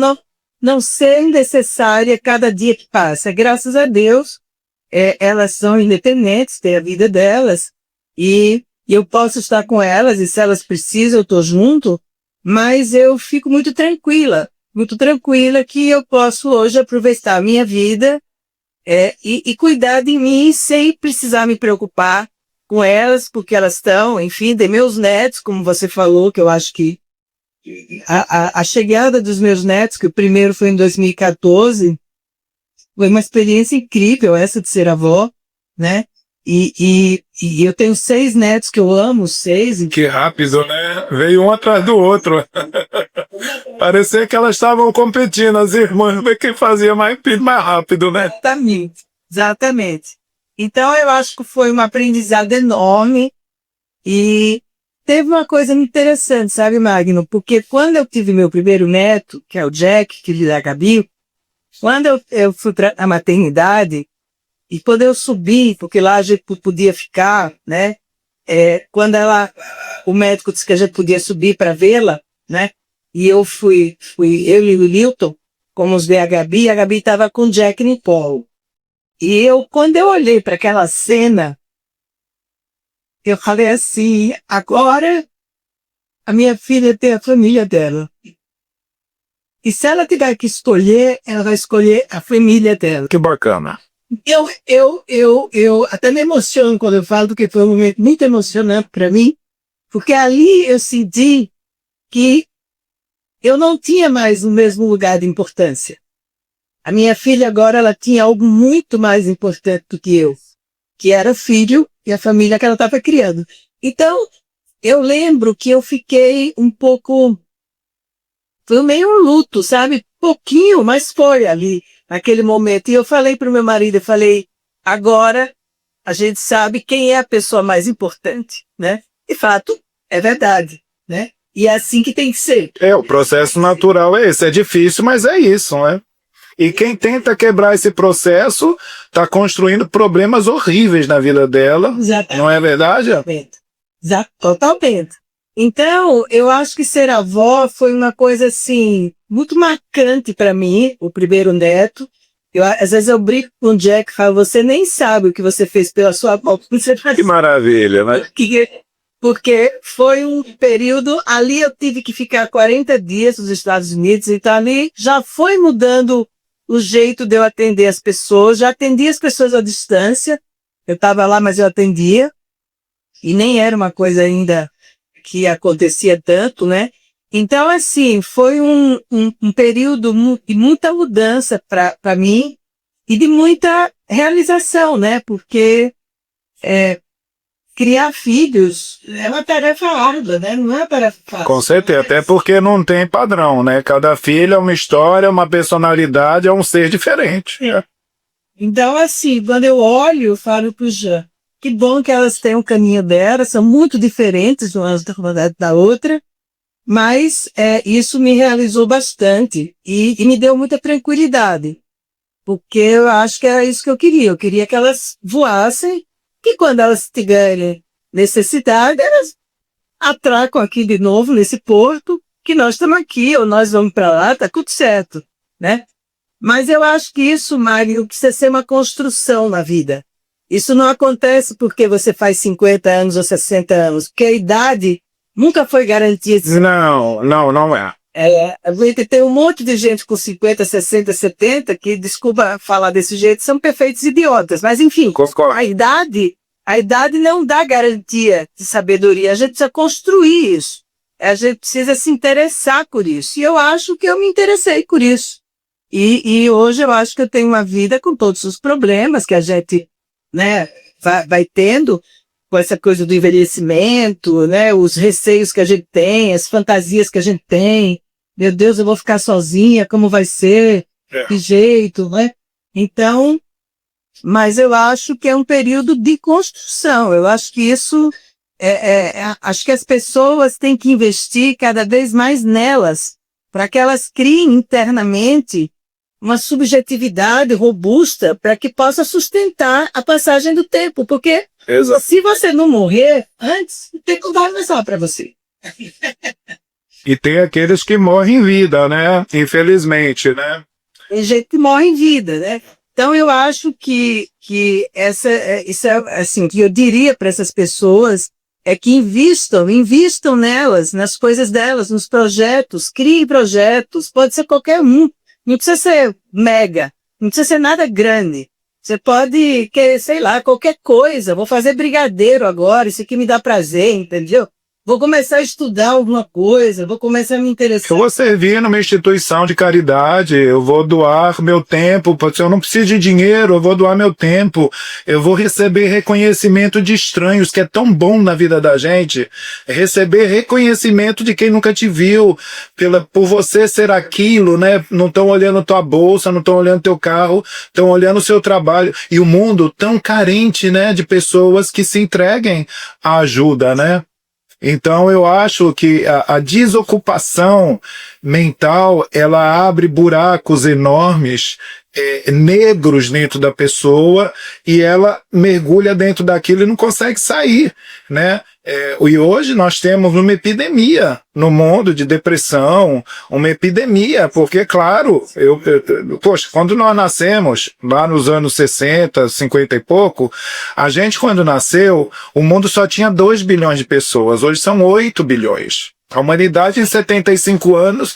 não ser necessária cada dia que passa. Graças a Deus, elas são independentes, têm a vida delas, e eu posso estar com elas, e se elas precisam, eu estou junto, mas eu fico muito tranquila que eu posso hoje aproveitar a minha vida e cuidar de mim sem precisar me preocupar com elas, porque elas estão, enfim, de meus netos, como você falou, que eu acho que a chegada dos meus netos, que o primeiro foi em 2014, foi uma experiência incrível essa de ser avó, né? E eu tenho 6 netos que eu amo, 6. Que rápido, né? Veio um atrás do outro. Parecia que elas estavam competindo, as irmãs, ver quem fazia mais filho mais rápido, né? Exatamente, exatamente. Então eu acho que foi um aprendizado enorme e teve uma coisa interessante, sabe, Magno? Porque quando eu tive meu primeiro neto, que é o Jack, filho da Gabi, quando eu fui para a maternidade, e quando eu subi, porque lá a gente podia ficar, né? Quando o médico disse que a gente podia subir para vê-la, né? E eu eu e o Lilton, fomos ver a Gabi estava com o Jack no colo. E quando eu olhei para aquela cena, eu falei assim, agora a minha filha tem a família dela. E se ela tiver que escolher, ela vai escolher a família dela. Que bacana. Eu até me emociono quando eu falo, porque foi um momento muito emocionante para mim, porque ali eu senti que eu não tinha mais o mesmo lugar de importância. A minha filha agora, ela tinha algo muito mais importante do que eu, que era o filho e a família que ela estava criando. Então, eu lembro que eu fiquei um pouco, foi meio um luto, sabe? Pouquinho, mas foi ali, naquele momento. E eu falei para o meu marido, eu falei, agora a gente sabe quem é a pessoa mais importante, né? De fato, é verdade, né? E é assim que tem que ser. O processo natural é esse. É difícil, mas é isso, né? E quem tenta quebrar esse processo está construindo problemas horríveis na vida dela. Exatamente. Não é verdade? Totalmente. Então, eu acho que ser avó foi uma coisa, assim, muito marcante para mim, o primeiro neto. Às vezes eu brinco com o Jack e falo, você nem sabe o que você fez pela sua avó. Que maravilha, né? Porque foi um período, ali eu tive que ficar 40 dias nos Estados Unidos, então ali já foi mudando o jeito de eu atender as pessoas, já atendia as pessoas à distância, eu estava lá, mas eu atendia, e nem era uma coisa ainda que acontecia tanto, né? Então, assim, foi um período de muita mudança para mim e de muita realização, né? Porque criar filhos é uma tarefa árdua, né? Não é uma tarefa fácil. Com certeza, até porque não tem padrão, né? Cada filho é uma história, uma personalidade, é um ser diferente. Então, assim, quando eu olho, eu falo pro Jean, que bom que elas têm um caminho delas, são muito diferentes umas da outra, mas isso me realizou bastante e me deu muita tranquilidade, porque eu acho que era isso que eu queria que elas voassem, que quando elas tiverem necessidade, elas atracam aqui de novo nesse porto, que nós estamos aqui, ou nós vamos para lá, tá tudo certo, né? Mas eu acho que isso, Mário, precisa ser uma construção na vida. Isso não acontece porque você faz 50 anos ou 60 anos, porque a idade nunca foi garantia. Não é. A gente tem um monte de gente com 50, 60, 70 que, desculpa falar desse jeito, são perfeitos idiotas. Mas, enfim, a idade não dá garantia de sabedoria. A gente precisa construir isso. A gente precisa se interessar por isso. E eu acho que eu me interessei por isso. E hoje eu acho que eu tenho uma vida com todos os problemas que a gente, né, vai tendo, com essa coisa do envelhecimento, né, os receios que a gente tem, as fantasias que a gente tem. Meu Deus, eu vou ficar sozinha, como vai ser? Que jeito, né? Então, mas eu acho que é um período de construção. Eu acho que isso, acho que as pessoas têm que investir cada vez mais nelas, para que elas criem internamente uma subjetividade robusta para que possa sustentar a passagem do tempo. Porque se você não morrer antes, o tempo vai passar para você. E tem aqueles que morrem em vida, né? Infelizmente, né? Tem gente que morre em vida, né? Então eu acho que isso é assim, que eu diria para essas pessoas é que invistam nelas, nas coisas delas, nos projetos, criem projetos, pode ser qualquer um, não precisa ser mega, não precisa ser nada grande, Você pode querer, sei lá, qualquer coisa. Vou fazer brigadeiro agora, isso aqui me dá prazer, entendeu? Vou começar a estudar alguma coisa, vou começar a me interessar. Eu vou servir numa instituição de caridade, eu vou doar meu tempo, se eu não preciso de dinheiro, eu vou doar meu tempo, eu vou receber reconhecimento de estranhos, que é tão bom na vida da gente, receber reconhecimento de quem nunca te viu, por você ser aquilo, né? Não estão olhando tua bolsa, não estão olhando teu carro, estão olhando o seu trabalho. E o mundo tão carente, né, de pessoas que se entreguem à ajuda, né? Então eu acho que a desocupação mental, ela abre buracos enormes, negros dentro da pessoa, e ela mergulha dentro daquilo e não consegue sair, né? E hoje nós temos uma epidemia no mundo de depressão, uma epidemia, porque, claro, poxa, quando nós nascemos, lá nos anos 60, 50 e pouco, a gente, quando nasceu, o mundo só tinha 2 bilhões de pessoas, hoje são 8 bilhões. A humanidade, em 75 anos,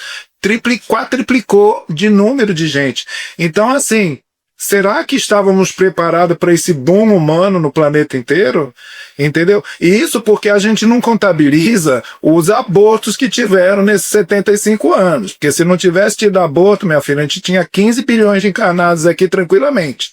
quadriplicou de número de gente. Então, assim, será que estávamos preparados para esse boom humano no planeta inteiro? Entendeu? E isso porque a gente não contabiliza os abortos que tiveram nesses 75 anos. Porque se não tivesse tido aborto, minha filha, a gente tinha 15 bilhões de encarnados aqui tranquilamente,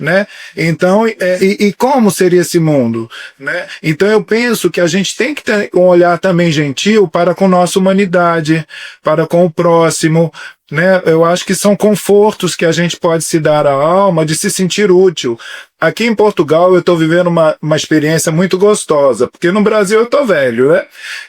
né? Então, e como seria esse mundo, né? Então eu penso que a gente tem que ter um olhar também gentil para com nossa humanidade, para com o próximo, né? Eu acho que são confortos que a gente pode se dar à alma de se sentir útil. Aqui em Portugal eu estou vivendo uma experiência muito gostosa, porque no Brasil eu estou velho, né?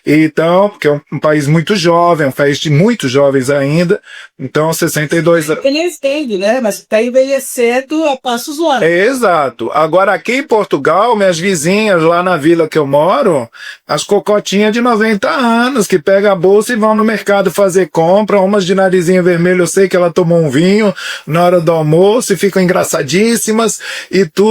Então, porque é um país muito jovem, um país de muitos jovens ainda, então 62 anos. Envelhecendo, né? Mas está envelhecendo a passos largos. Exato. Agora aqui em Portugal, minhas vizinhas lá na vila que eu moro, as cocotinhas de 90 anos, que pegam a bolsa e vão no mercado fazer compra, umas de narizinho vermelho, eu sei que ela tomou um vinho na hora do almoço e ficam engraçadíssimas e tudo.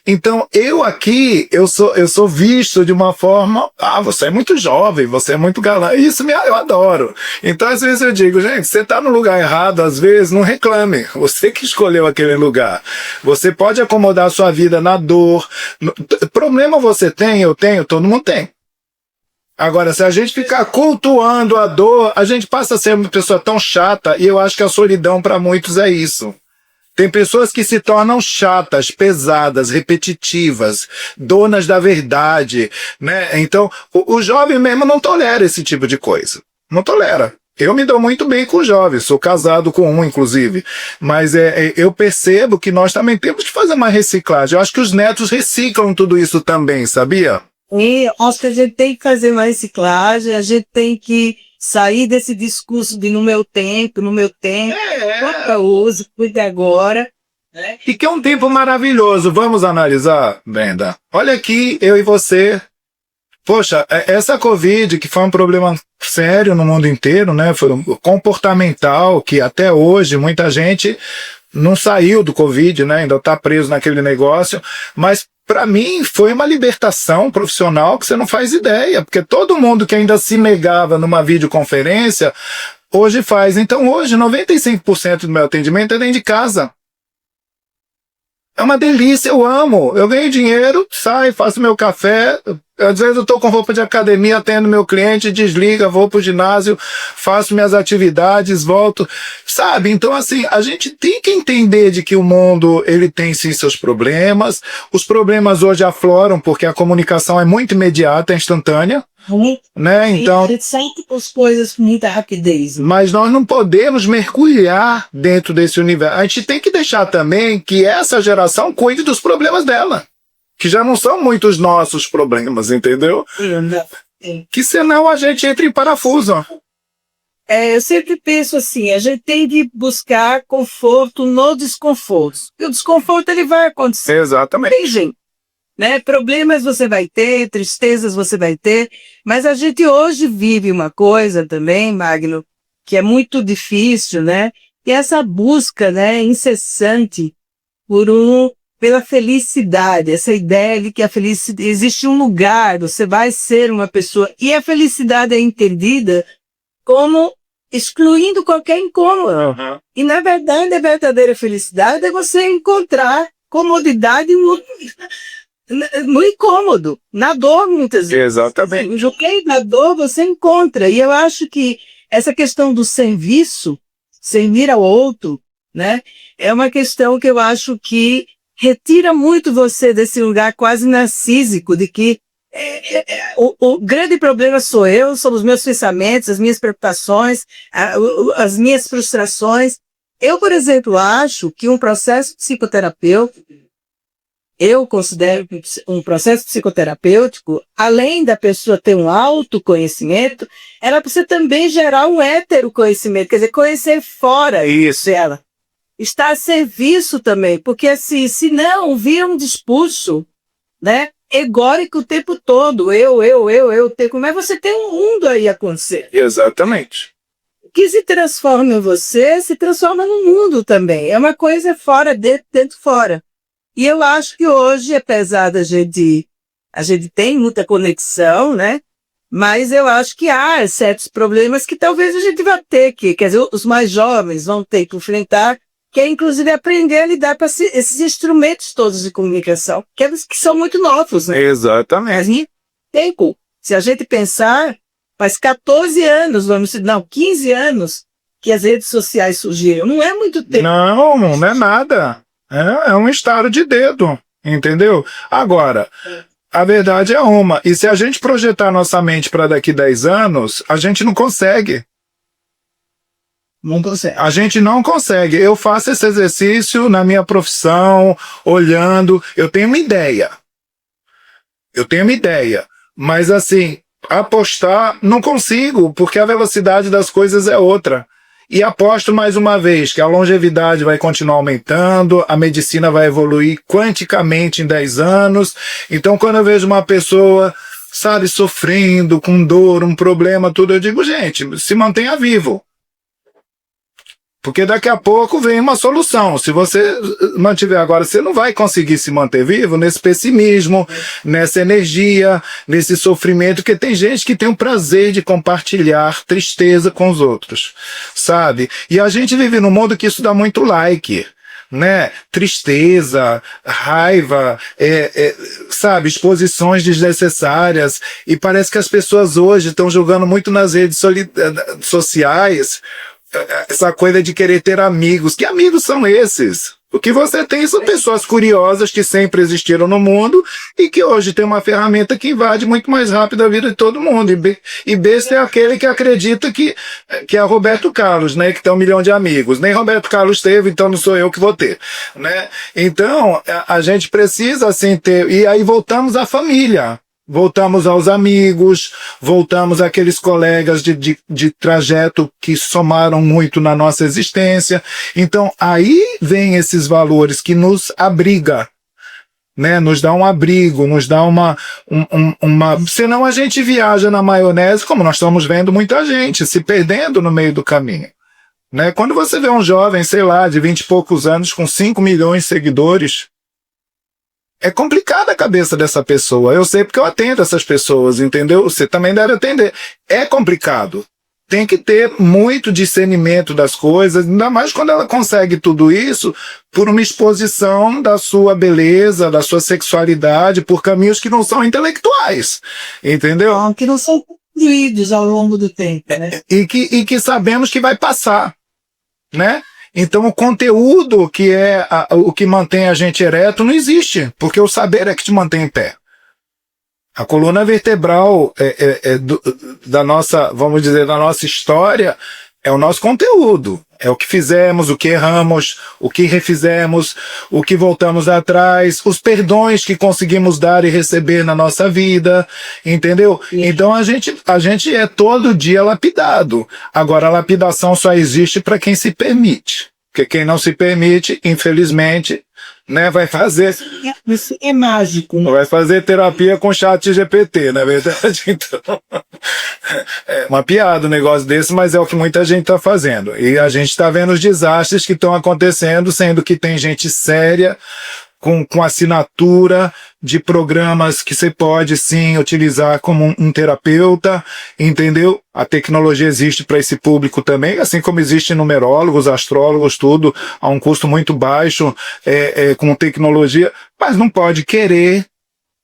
Então, eu aqui, eu sou visto de uma forma, você é muito jovem, você é muito galã, isso eu adoro. Então, às vezes eu digo, gente, você tá no lugar errado, às vezes, não reclame, você que escolheu aquele lugar. Você pode acomodar a sua vida na dor. Problema você tem, eu tenho, todo mundo tem. Agora, se a gente ficar cultuando a dor, a gente passa a ser uma pessoa tão chata, e eu acho que a solidão para muitos é isso. Tem pessoas que se tornam chatas, pesadas, repetitivas, donas da verdade, né? Então, o jovem mesmo não tolera esse tipo de coisa. Não tolera. Eu me dou muito bem com jovens, sou casado com um, inclusive. Mas eu percebo que nós também temos que fazer uma reciclagem. Eu acho que os netos reciclam tudo isso também, sabia? E acho que a gente tem que fazer uma reciclagem, a gente tem que sair desse discurso de no meu tempo, quanto eu uso, cuide agora. Né? E que é um tempo maravilhoso. Vamos analisar, Brenda? Olha aqui, eu e você. Poxa, essa Covid, que foi um problema sério no mundo inteiro, né? Foi um comportamental, que até hoje muita gente não saiu do Covid, né? Ainda está preso naquele negócio, mas para mim foi uma libertação profissional que você não faz ideia, porque todo mundo que ainda se negava numa videoconferência, hoje faz. Então hoje 95% do meu atendimento é dentro de casa. É uma delícia, eu amo. Eu ganho dinheiro, saio, faço meu café. Às vezes eu estou com roupa de academia, atendo meu cliente, desliga, vou para o ginásio, faço minhas atividades, volto. Sabe? Então, assim, a gente tem que entender de que o mundo ele tem sim seus problemas. Os problemas hoje afloram porque a comunicação é muito imediata, é instantânea. Né? Então, a gente sente as coisas com muita rapidez. Mas nós não podemos mergulhar dentro desse universo. A gente tem que deixar também que essa geração cuide dos problemas dela. Que já não são muito os nossos problemas, entendeu? Que senão a gente entra em parafuso. Eu sempre penso assim, a gente tem de buscar conforto no desconforto. E o desconforto ele vai acontecer. Exatamente. Tem gente. Né? Problemas você vai ter, tristezas você vai ter, mas a gente hoje vive uma coisa também, Magno, que é muito difícil, né? E essa busca, né, incessante pela felicidade, essa ideia de que a felicidade existe um lugar, você vai ser uma pessoa, e a felicidade é entendida como excluindo qualquer incômodo. Uhum. E na verdade, a verdadeira felicidade é você encontrar comodidade no incômodo, na dor muitas vezes. Exatamente. O joguei na dor você encontra. E eu acho que essa questão do serviço, servir ao outro, né, é uma questão que eu acho que retira muito você desse lugar quase narcísico de que o grande problema sou eu, são os meus pensamentos, as minhas preocupações, as minhas frustrações. Eu, por exemplo, acho que um processo psicoterapêutico, eu considero um processo psicoterapêutico, além da pessoa ter um autoconhecimento, ela precisa também gerar um heteroconhecimento, quer dizer, conhecer fora dela. Está a serviço também, porque assim, se não, vira um discurso, né, egórico o tempo todo, como é você tem um mundo aí acontecer. Exatamente. O que se transforma em você, se transforma no mundo também, é uma coisa fora, dentro, fora. E eu acho que hoje, apesar da gente tem muita conexão, né, mas eu acho que há certos problemas que talvez a gente vá ter que, quer dizer, os mais jovens vão ter que enfrentar, que é inclusive aprender a lidar com esses instrumentos todos de comunicação, que são muito novos, né? Exatamente. Tempo. Se a gente pensar, faz 14 anos, 15 anos que as redes sociais surgiram. Não é muito tempo. Não é nada. É um estalo de dedo, entendeu? Agora, a verdade é uma. E se a gente projetar nossa mente para daqui 10 anos, a gente não consegue. Não consegue. A gente não consegue. Eu faço esse exercício na minha profissão, olhando. Eu tenho uma ideia. Mas assim, apostar não consigo, porque a velocidade das coisas é outra. E aposto mais uma vez que a longevidade vai continuar aumentando, a medicina vai evoluir quanticamente em 10 anos. Então, quando eu vejo uma pessoa, sabe, sofrendo, com dor, um problema, tudo, eu digo, gente, se mantenha vivo. Porque daqui a pouco vem uma solução. Se você mantiver agora, você não vai conseguir se manter vivo nesse pessimismo, nessa energia, nesse sofrimento, porque tem gente que tem o prazer de compartilhar tristeza com os outros, sabe? E a gente vive num mundo que isso dá muito like, né? Tristeza, raiva, sabe? Exposições desnecessárias. E parece que as pessoas hoje estão jogando muito nas redes sociais essa coisa de querer ter amigos. Que amigos são esses? O que você tem são pessoas curiosas que sempre existiram no mundo e que hoje tem uma ferramenta que invade muito mais rápido a vida de todo mundo. E besta é aquele que acredita que é Roberto Carlos, né? Que tem 1 milhão de amigos. Nem Roberto Carlos teve, então não sou eu que vou ter, né? Então, a gente precisa, assim, ter... E aí voltamos à família. Voltamos aos amigos, voltamos àqueles colegas de trajeto que somaram muito na nossa existência. Então, aí vem esses valores que nos abriga, né? Nos dá um abrigo, nos dá uma... Senão a gente viaja na maionese, como nós estamos vendo muita gente, se perdendo no meio do caminho, né? Quando você vê um jovem, sei lá, de 20 e poucos anos, com 5 milhões de seguidores, é complicada a cabeça dessa pessoa. Eu sei porque eu atendo essas pessoas, entendeu? Você também deve atender. É complicado. Tem que ter muito discernimento das coisas, ainda mais quando ela consegue tudo isso por uma exposição da sua beleza, da sua sexualidade, por caminhos que não são intelectuais, entendeu? Que não são construídos ao longo do tempo, né? E que sabemos que vai passar, né? Então o conteúdo que é o que mantém a gente ereto não existe, porque o saber é que te mantém em pé. A coluna vertebral da nossa, vamos dizer, da nossa história é o nosso conteúdo. É o que fizemos, o que erramos, o que refizemos, o que voltamos atrás, os perdões que conseguimos dar e receber na nossa vida, entendeu? Sim. Então a gente é todo dia lapidado. Agora a lapidação só existe para quem se permite. Porque quem não se permite, infelizmente, né, vai fazer... Isso é mágico. Né? Vai fazer terapia com chat GPT, não é verdade? Então, é uma piada um negócio desse, mas é o que muita gente está fazendo. E a gente está vendo os desastres que estão acontecendo, sendo que tem gente séria, com assinatura de programas que você pode sim utilizar como um terapeuta, entendeu? A tecnologia existe para esse público também, assim como existe numerólogos, astrólogos, tudo a um custo muito baixo, com tecnologia, mas não pode querer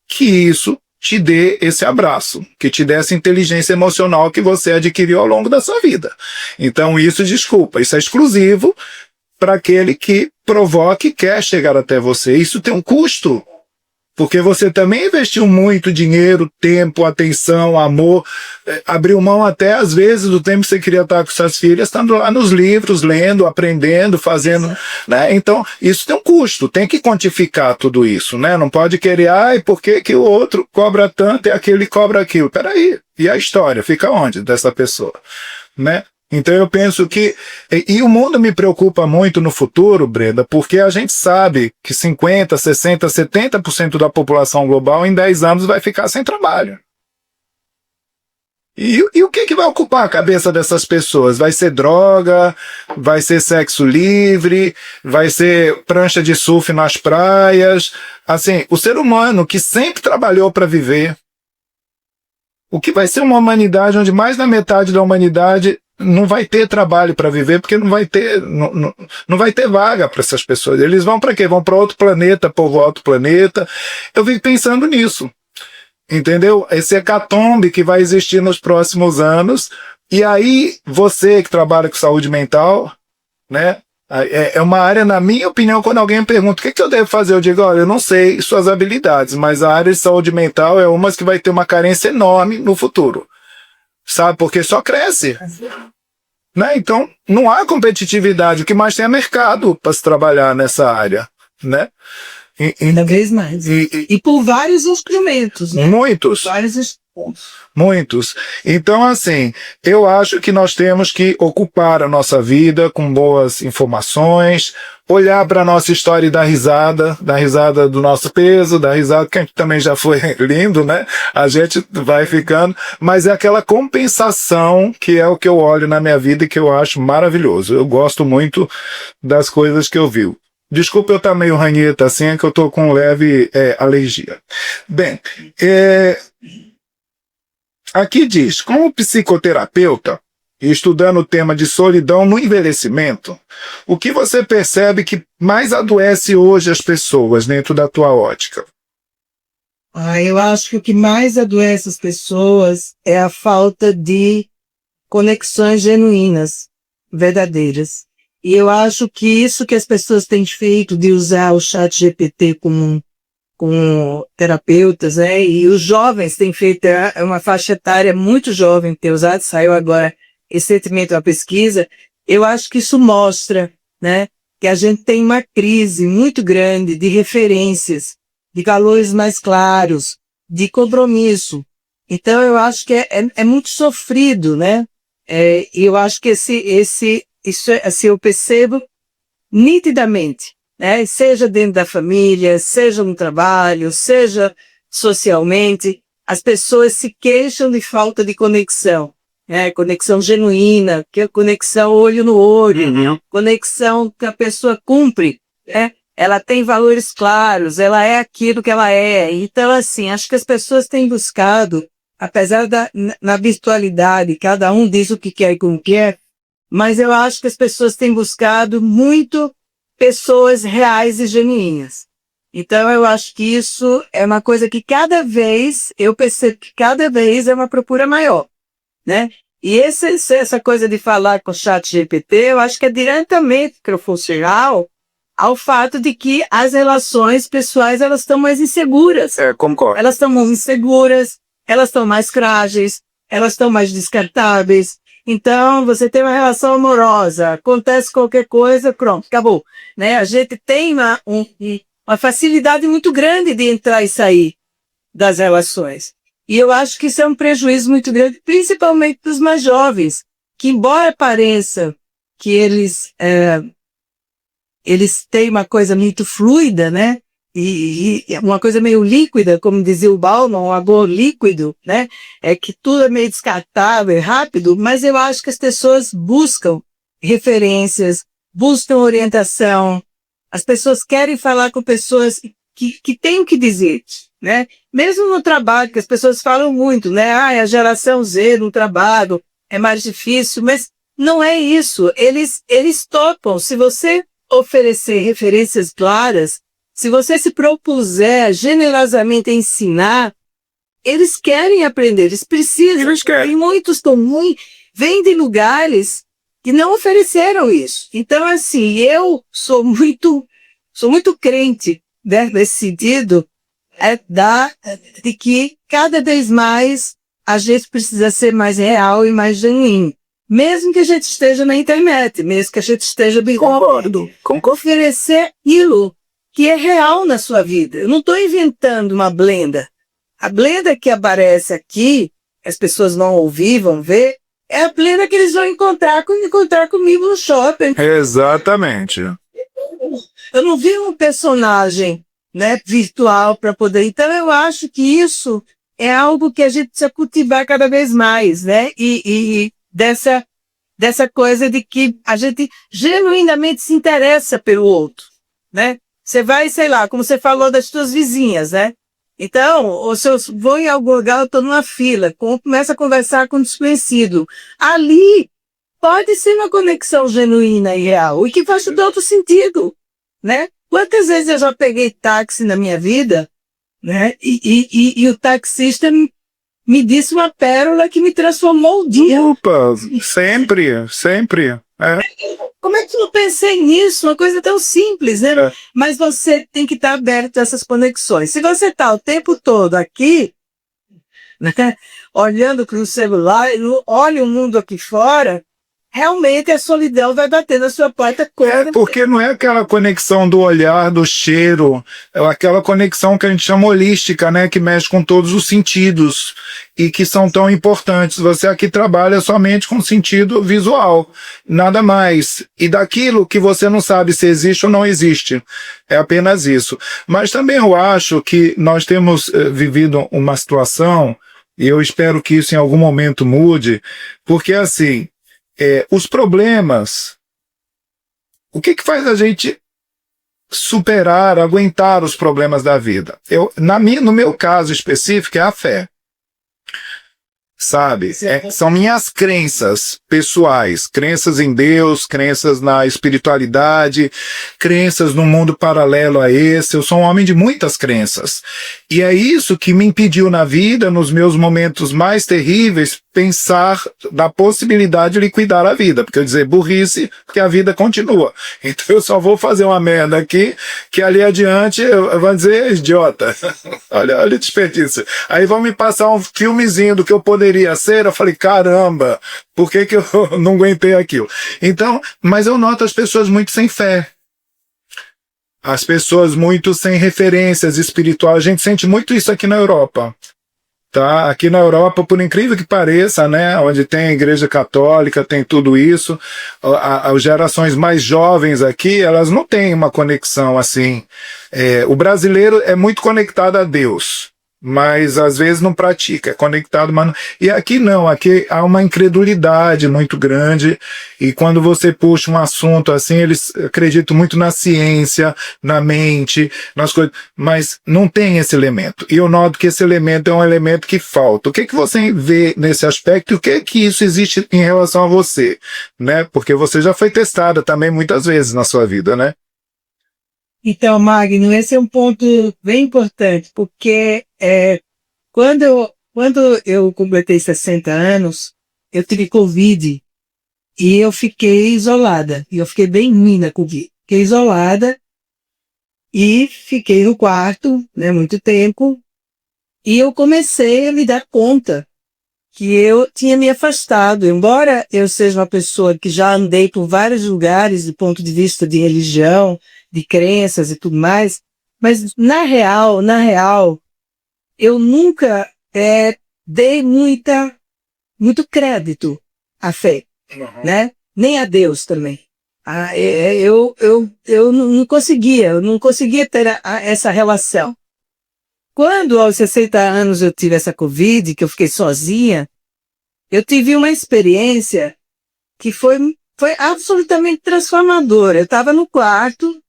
que isso te dê esse abraço, que te dê essa inteligência emocional que você adquiriu ao longo da sua vida. Então isso, desculpa, isso é exclusivo para aquele que provoca e quer chegar até você. Isso tem um custo, porque você também investiu muito dinheiro, tempo, atenção, amor, abriu mão até às vezes do tempo que você queria estar com suas filhas, estando lá nos livros, lendo, aprendendo, fazendo, né? Então, isso tem um custo, tem que quantificar tudo isso, né? Não pode querer, por que o outro cobra tanto e aquele cobra aquilo? Peraí, e a história? Fica onde dessa pessoa, né? Então eu penso que... E o mundo me preocupa muito no futuro, Brenda, porque a gente sabe que 50%, 60%, 70% da população global em 10 anos vai ficar sem trabalho. E o que vai ocupar a cabeça dessas pessoas? Vai ser droga? Vai ser sexo livre? Vai ser prancha de surf nas praias? Assim, o ser humano que sempre trabalhou para viver, o que vai ser uma humanidade onde mais da metade da humanidade não vai ter trabalho para viver, porque não vai ter vaga para essas pessoas. Eles vão para quê? Vão para outro planeta, povoar outro planeta. Eu fico pensando nisso, entendeu? Esse hecatombe que vai existir nos próximos anos. E aí, você que trabalha com saúde mental, né? É uma área, na minha opinião, quando alguém me pergunta o que eu devo fazer, eu digo, olha, eu não sei suas habilidades, mas a área de saúde mental é uma que vai ter uma carência enorme no futuro. Sabe? Porque só cresce. Né? Então, não há competitividade. O que mais tem é mercado para se trabalhar nessa área. Né? Cada vez mais. E por vários instrumentos. Né? Muitos. Vários instrumentos. Muitos. Então, assim, eu acho que nós temos que ocupar a nossa vida com boas informações, olhar para a nossa história e dar risada do nosso peso, dar risada, que a gente também já foi lindo, né? A gente vai ficando, mas é aquela compensação que é o que eu olho na minha vida e que eu acho maravilhoso. Eu gosto muito das coisas que eu vi. Desculpa eu estar meio ranheta assim, é que eu estou com leve alergia. Bem, aqui diz, como psicoterapeuta, estudando o tema de solidão no envelhecimento, o que você percebe que mais adoece hoje as pessoas dentro da tua ótica? Eu acho que o que mais adoece as pessoas é a falta de conexões genuínas, verdadeiras. E eu acho que isso que as pessoas têm feito de usar o ChatGPT como terapeutas, né? E os jovens têm feito, é uma faixa etária muito jovem ter usado, saiu agora recentemente uma pesquisa. Eu acho que isso mostra, né, que a gente tem uma crise muito grande de referências, de valores mais claros, de compromisso. Então eu acho que é muito sofrido, né? E eu acho que isso assim, eu percebo nitidamente, né? Seja dentro da família, seja no trabalho, seja socialmente, as pessoas se queixam de falta de conexão, né? Conexão genuína, que é conexão olho no olho, conexão que a pessoa cumpre, né? Ela tem valores claros, ela é aquilo que ela é. Então, assim, acho que as pessoas têm buscado, apesar na virtualidade, cada um diz o que quer e como quer, mas eu acho que as pessoas têm buscado muito pessoas reais e genuínas. Então eu acho que isso é uma coisa que cada vez, eu percebo que cada vez é uma procura maior, né? E essa coisa de falar com o ChatGPT, eu acho que é diretamente proporcional ao fato de que as relações pessoais, elas estão mais inseguras. Concordo. Elas estão mais inseguras, elas estão mais frágeis, elas estão mais descartáveis. Então, você tem uma relação amorosa, acontece qualquer coisa, pronto, acabou. Né? A gente tem uma facilidade muito grande de entrar e sair das relações. E eu acho que isso é um prejuízo muito grande, principalmente dos mais jovens, que embora pareça que eles têm uma coisa muito fluida, né? E uma coisa meio líquida, como dizia o Bauman, um amor líquido, né? É que tudo é meio descartável, rápido, mas eu acho que as pessoas buscam referências, buscam orientação, As pessoas querem falar com pessoas que têm o que dizer, né? Mesmo no trabalho, que as pessoas falam muito, né? Ah, a geração Z no trabalho é mais difícil, mas não é isso. Eles topam. Se você oferecer referências claras, se você se propuser generosamente a ensinar, eles querem aprender, eles precisam. Eles querem. E muitos vêm de lugares que não ofereceram isso. Então, assim, eu sou muito crente, né, nesse sentido, de que cada vez mais a gente precisa ser mais real e mais genuíno. Mesmo que a gente esteja na internet, mesmo que a gente esteja bem concordo, oferecer aquilo que é real na sua vida. Eu não estou inventando uma blenda. A blenda que aparece aqui, as pessoas vão ouvir, vão ver, é a blenda que eles vão encontrar comigo no shopping. Exatamente. Eu não vi um personagem, né, virtual para poder. Então eu acho que isso é algo que a gente precisa cultivar cada vez mais, né? E dessa coisa de que a gente genuinamente se interessa pelo outro, né? Você vai, sei lá, como você falou das suas vizinhas, né? Então, ou se eu vou em algum lugar, eu estou numa fila, começa a conversar com um desconhecido. Ali pode ser uma conexão genuína e real, e que faz todo sentido, né? Quantas vezes eu já peguei táxi na minha vida, né? E o taxista me disse uma pérola que me transformou o dia. Opa, sempre, sempre. É. Como é que eu não pensei nisso? Uma coisa tão simples, né? É. Mas você tem que estar aberto a essas conexões. Se você está o tempo todo aqui, né, olhando para o celular, olha o mundo aqui fora, realmente a solidão vai bater na sua porta. Porque não é aquela conexão do olhar, do cheiro, é aquela conexão que a gente chama holística, né, que mexe com todos os sentidos e que são tão importantes. Você aqui trabalha somente com sentido visual, nada mais. E daquilo que você não sabe se existe ou não existe. É apenas isso. Mas também eu acho que nós temos vivido uma situação, e eu espero que isso em algum momento mude, porque assim, os problemas, o que faz a gente superar, aguentar os problemas da vida? No meu caso específico, é a fé. Sabe? São minhas crenças pessoais, crenças em Deus, crenças na espiritualidade, crenças no mundo paralelo a esse. Eu sou um homem de muitas crenças. E é isso que me impediu na vida, nos meus momentos mais terríveis, pensar da possibilidade de liquidar a vida. Porque eu dizer burrice, porque a vida continua. Então eu só vou fazer uma merda aqui, que ali adiante vão dizer, idiota. olha o desperdício. Aí vão me passar um filmezinho do que eu poderia ser. Eu falei, caramba, por que eu não aguentei aquilo? Então, mas eu noto as pessoas muito sem fé. As pessoas muito sem referências espirituais. A gente sente muito isso aqui na Europa. Tá? Aqui na Europa, por incrível que pareça, né, onde tem a igreja católica, tem tudo isso, as gerações mais jovens aqui, elas não têm uma conexão assim. O brasileiro é muito conectado a Deus, mas às vezes não pratica, é conectado, mas não... E aqui não, aqui há uma incredulidade muito grande, e quando você puxa um assunto assim, eles acreditam muito na ciência, na mente, nas coisas, mas não tem esse elemento, e eu noto que esse elemento é um elemento que falta. O que você vê nesse aspecto, e o que isso existe em relação a você, né? Porque você já foi testada também muitas vezes na sua vida, né? Então, Magno, esse é um ponto bem importante, porque quando eu completei 60 anos, eu tive Covid e eu fiquei isolada. E eu fiquei bem ruim na Covid. Fiquei isolada e fiquei no quarto, né, muito tempo. E eu comecei a me dar conta que eu tinha me afastado. Embora eu seja uma pessoa que já andei por vários lugares do ponto de vista de religião, de crenças e tudo mais, mas na real, eu nunca dei muito crédito à fé, né? Nem a Deus também. Eu não conseguia ter essa relação. Quando aos 60 anos eu tive essa Covid, que eu fiquei sozinha, eu tive uma experiência que foi absolutamente transformadora. Eu estava no quarto,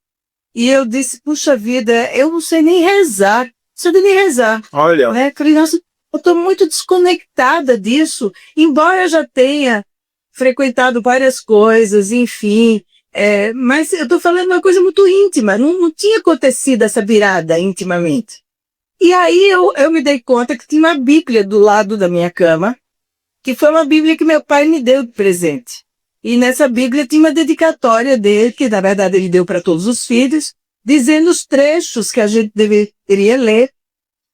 E eu disse, puxa vida, eu não sei nem rezar. Não sei nem rezar. Olha. Né? Falei, nossa, eu estou muito desconectada disso. Embora eu já tenha frequentado várias coisas, enfim. Mas eu estou falando uma coisa muito íntima. Não tinha acontecido essa virada intimamente. E aí eu me dei conta que tinha uma Bíblia do lado da minha cama, que foi uma Bíblia que meu pai me deu de presente. E nessa Bíblia tinha uma dedicatória dele, que na verdade ele deu para todos os filhos, dizendo os trechos que a gente deveria ler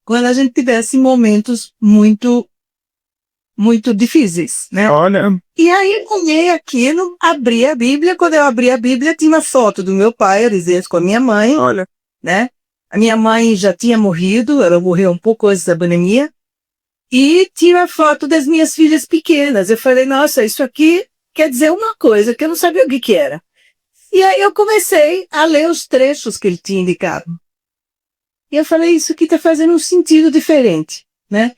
quando a gente tivesse momentos muito, muito difíceis, né? Olha. E aí eu olhei aquilo, abri a Bíblia, quando eu abri a Bíblia tinha uma foto do meu pai, Eliseu, com a minha mãe, Olha. né? A minha mãe já tinha morrido, ela morreu um pouco antes da pandemia, e tinha a foto das minhas filhas pequenas. Eu falei, nossa, isso aqui quer dizer uma coisa que eu não sabia o que era. E aí eu comecei a ler os trechos que ele tinha indicado. E eu falei, isso aqui está fazendo um sentido diferente, né?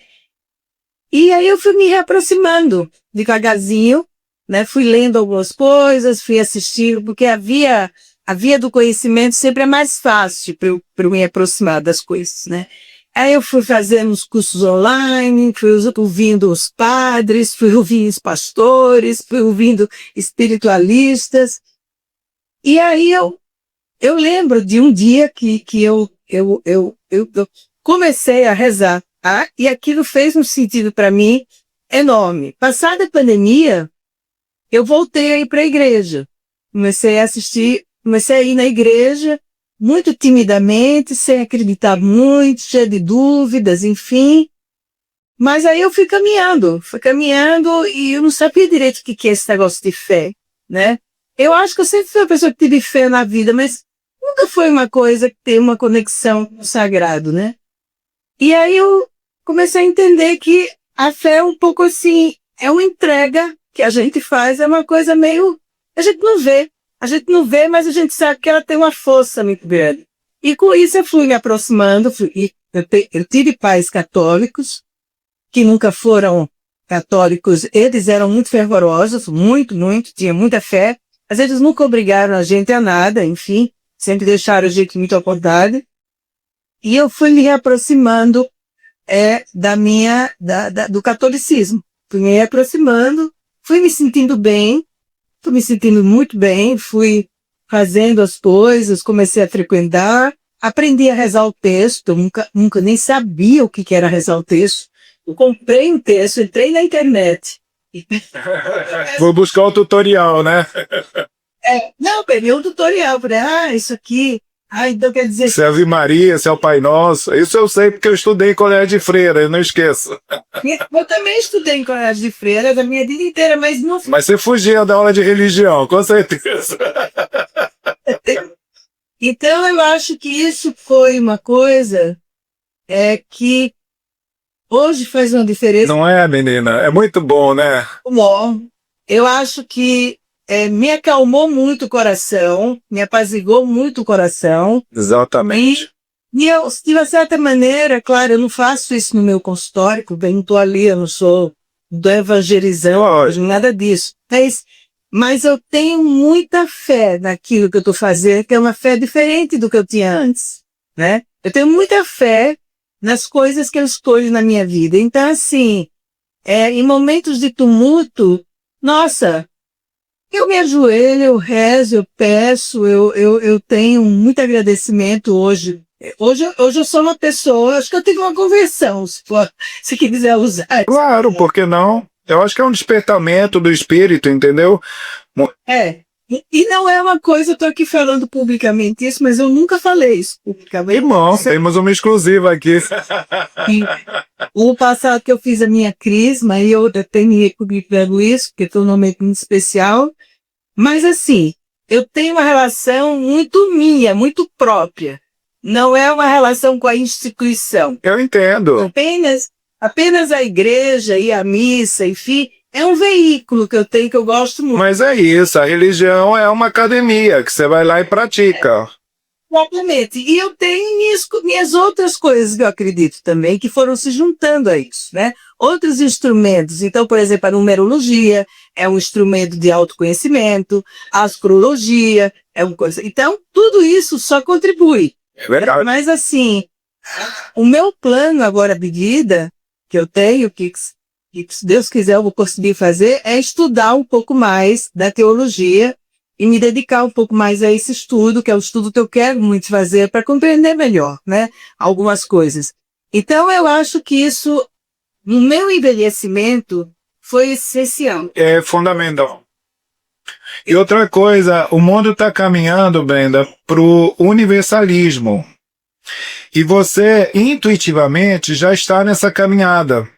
E aí eu fui me reaproximando devagarzinho, né? Fui lendo algumas coisas, fui assistindo, porque a via do conhecimento sempre é mais fácil para eu me aproximar das coisas, né? Aí eu fui fazendo os cursos online, fui ouvindo os padres, fui ouvindo os pastores, fui ouvindo espiritualistas. E aí eu lembro de um dia que eu comecei a rezar, tá? E aquilo fez um sentido para mim enorme. Passada a pandemia, eu voltei a ir para a igreja. Comecei a ir na igreja, muito timidamente, sem acreditar muito, cheia de dúvidas, enfim. Mas aí eu fui caminhando e eu não sabia direito o que é esse negócio de fé, né? Eu acho que eu sempre fui uma pessoa que tive fé na vida, mas nunca foi uma coisa que tem uma conexão com o sagrado, né? E aí eu comecei a entender que a fé é um pouco assim, é uma entrega que a gente faz, é uma coisa meio... A gente não vê, mas a gente sabe que ela tem uma força muito grande. E com isso eu fui me aproximando, eu tive pais católicos, que nunca foram católicos, eles eram muito fervorosos, muito, tinha muita fé, mas eles nunca obrigaram a gente a nada, enfim, sempre deixaram a gente muito à vontade. E eu fui me reaproximando do catolicismo. Fui me reaproximando, fui me sentindo bem, fui me sentindo muito bem, fui fazendo as coisas, comecei a frequentar, aprendi a rezar o texto, nunca nem sabia o que era rezar o texto. Eu comprei um texto, entrei na internet. Vou buscar o tutorial, né? Não, peguei um tutorial, falei, isso aqui, então quer dizer... Se é Ave Maria, se é o Pai Nosso, isso eu sei porque eu estudei em colégio de freira, eu não esqueço. Eu também estudei em colégio de freira da minha vida inteira, mas não... Mas você fugia da aula de religião, com certeza. Então eu acho que isso foi uma coisa que hoje faz uma diferença. Não é, menina? É muito bom, né? Bom, eu acho que me acalmou muito o coração, me apaziguou muito o coração. Exatamente. E eu, de uma certa maneira, claro, eu não faço isso no meu consultório, porque eu não estou ali, eu não sou do evangelizão, nada disso. Mas eu tenho muita fé naquilo que eu estou fazendo, que é uma fé diferente do que eu tinha antes, né? Eu tenho muita fé nas coisas que eu escolho na minha vida. Então, assim, em momentos de tumulto, nossa, eu me ajoelho, eu rezo, eu peço, eu tenho muito agradecimento hoje. Hoje eu sou uma pessoa, acho que eu tenho uma conversão, se quiser usar. Claro, por que não? Eu acho que é um despertamento do espírito, entendeu? E não é uma coisa, eu estou aqui falando publicamente isso, mas eu nunca falei isso publicamente. Irmão, temos uma exclusiva aqui. O passado que eu fiz a minha crisma, e eu tenho me recuperando isso, porque estou num momento muito especial, mas assim, eu tenho uma relação muito minha, muito própria. Não é uma relação com a instituição. Eu entendo. Apenas a igreja e a missa, enfim, é um veículo que eu tenho que eu gosto muito. Mas é isso, a religião é uma academia que você vai lá e pratica. Exatamente. E eu tenho minhas outras coisas que eu acredito também, que foram se juntando a isso, né? Outros instrumentos. Então, por exemplo, a numerologia, é um instrumento de autoconhecimento, a astrologia é uma coisa. Então, tudo isso só contribui. É verdade. Mas, assim, o meu plano agora, à medida que eu tenho, que se Deus quiser eu vou conseguir fazer, é estudar um pouco mais da teologia e me dedicar um pouco mais a esse estudo, que é o estudo que eu quero muito fazer para compreender melhor, né, algumas coisas. Então, eu acho que isso, no meu envelhecimento, foi essencial. É fundamental. E outra coisa, o mundo está caminhando, Brenda, para o universalismo. E você, intuitivamente, já está nessa caminhada.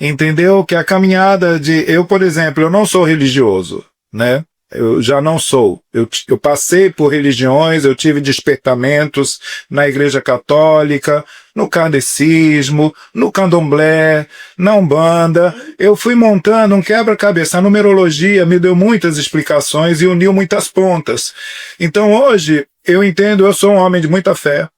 Entendeu? Que a caminhada eu, por exemplo, eu não sou religioso, né? Eu já não sou. Eu passei por religiões, eu tive despertamentos na Igreja Católica, no kardecismo, no candomblé, na Umbanda. Eu fui montando um quebra-cabeça. A numerologia me deu muitas explicações e uniu muitas pontas. Então hoje, eu entendo, eu sou um homem de muita fé.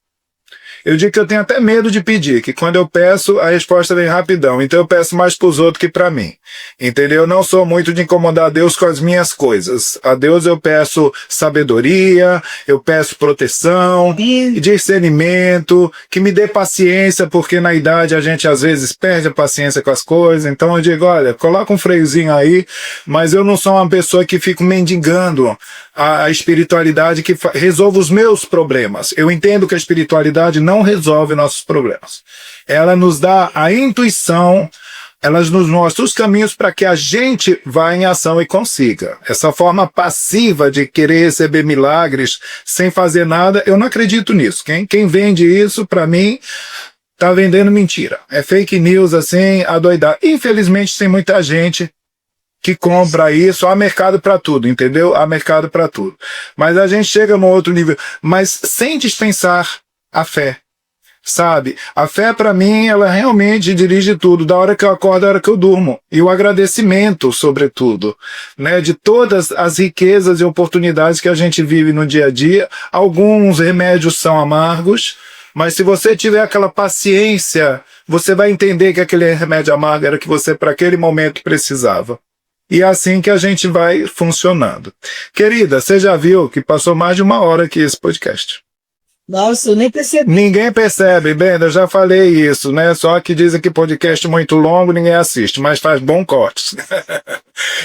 Eu digo que eu tenho até medo de pedir, que quando eu peço, a resposta vem rapidão. Então eu peço mais para os outros que para mim. Entendeu? Eu não sou muito de incomodar a Deus com as minhas coisas. A Deus eu peço sabedoria, eu peço proteção, discernimento, que me dê paciência, porque na idade a gente às vezes perde a paciência com as coisas. Então eu digo, olha, coloca um freiozinho aí, mas eu não sou uma pessoa que fico mendigando a espiritualidade que resolve os meus problemas. Eu entendo que a espiritualidade não resolve nossos problemas. Ela nos dá a intuição, ela nos mostra os caminhos para que a gente vá em ação e consiga. Essa forma passiva de querer receber milagres sem fazer nada, eu não acredito nisso. Quem vende isso, para mim, tá vendendo mentira. É fake news, assim, adoidar. Infelizmente, tem muita gente que compra isso, há mercado para tudo, entendeu? Há mercado para tudo. Mas a gente chega num outro nível, mas sem dispensar a fé, sabe? A fé para mim, ela realmente dirige tudo, da hora que eu acordo, da hora que eu durmo. E o agradecimento, sobretudo, né? De todas as riquezas e oportunidades que a gente vive no dia a dia. Alguns remédios são amargos, mas se você tiver aquela paciência, você vai entender que aquele remédio amargo era que você, para aquele momento, precisava. E é assim que a gente vai funcionando. Querida, você já viu que passou mais de 1 hora aqui esse podcast? Nossa, eu nem percebi. Ninguém percebe, Brenda, eu já falei isso, né? Só que dizem que podcast muito longo ninguém assiste, mas faz bom corte.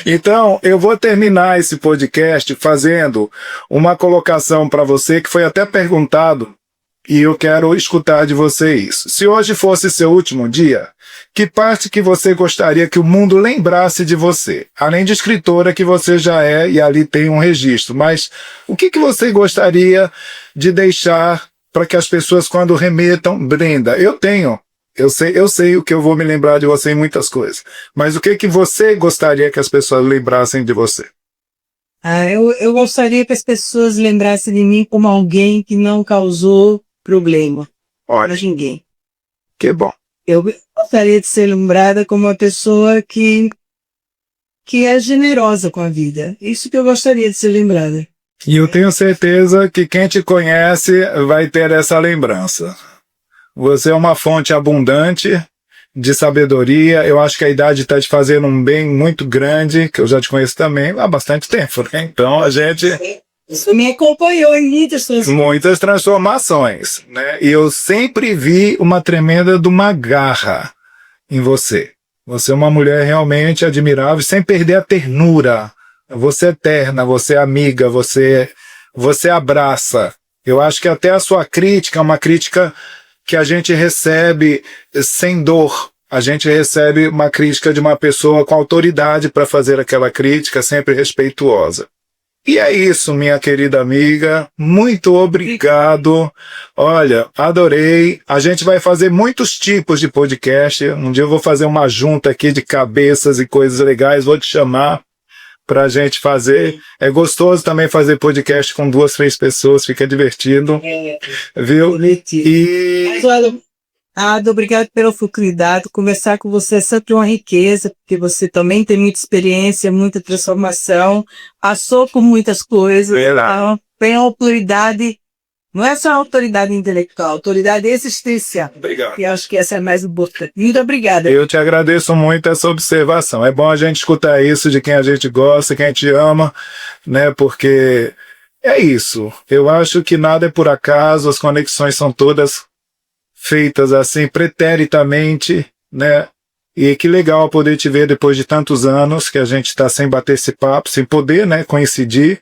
Então, eu vou terminar esse podcast fazendo uma colocação para você que foi até perguntado e eu quero escutar de você isso. Se hoje fosse seu último dia, que parte que você gostaria que o mundo lembrasse de você? Além de escritora que você já é, e ali tem um registro, mas o que você gostaria de deixar para que as pessoas, quando remetam, Brenda, eu sei o que eu vou me lembrar de você em muitas coisas, mas o que você gostaria que as pessoas lembrassem de você? Eu gostaria que as pessoas lembrassem de mim como alguém que não causou problema para ninguém. Que bom. Eu gostaria de ser lembrada como uma pessoa que é generosa com a vida. Isso que eu gostaria de ser lembrada. E eu tenho certeza que quem te conhece vai ter essa lembrança. Você é uma fonte abundante de sabedoria. Eu acho que a idade está te fazendo um bem muito grande, que eu já te conheço também há bastante tempo, né? Então a gente... Isso me acompanhou em muitas transformações, né? E eu sempre vi uma tremenda de uma garra em você. Você é uma mulher realmente admirável, sem perder a ternura. Você é eterna, você é amiga, você abraça. Eu acho que até a sua crítica é uma crítica que a gente recebe sem dor. A gente recebe uma crítica de uma pessoa com autoridade para fazer aquela crítica, sempre respeituosa. E é isso, minha querida amiga. Muito obrigado. Olha, adorei. A gente vai fazer muitos tipos de podcast. Um dia eu vou fazer uma junta aqui de cabeças e coisas legais. Vou te chamar pra gente fazer. É gostoso também fazer podcast com 2, 3 pessoas. Fica divertido. Viu? Mas, olha, obrigado pela oportunidade. Conversar com você é sempre uma riqueza, porque você também tem muita experiência, muita transformação, passou por muitas coisas. Então, tem a oportunidade Não é só autoridade intelectual, autoridade existencial. Obrigado. E acho que essa é mais importante. Muito obrigada. Eu te agradeço muito essa observação. É bom a gente escutar isso de quem a gente gosta, quem a gente ama, né? Porque é isso. Eu acho que nada é por acaso, as conexões são todas feitas assim, preteritamente, né? E que legal poder te ver depois de tantos anos que a gente está sem bater esse papo, sem poder, né, coincidir.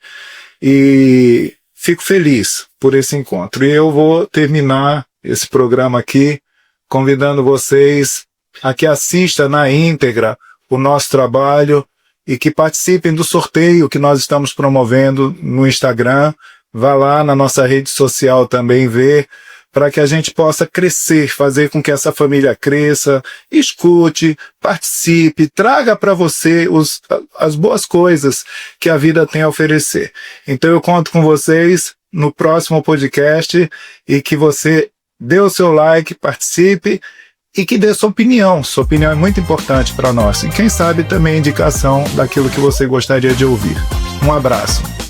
E fico feliz por esse encontro. E eu vou terminar esse programa aqui convidando vocês a que assistam na íntegra o nosso trabalho e que participem do sorteio que nós estamos promovendo no Instagram. Vá lá na nossa rede social também ver, para que a gente possa crescer, fazer com que essa família cresça, escute, participe, traga para você as boas coisas que a vida tem a oferecer. Então eu conto com vocês no próximo podcast e que você dê o seu like, participe e que dê sua opinião. Sua opinião é muito importante para nós. E quem sabe também indicação daquilo que você gostaria de ouvir. Um abraço.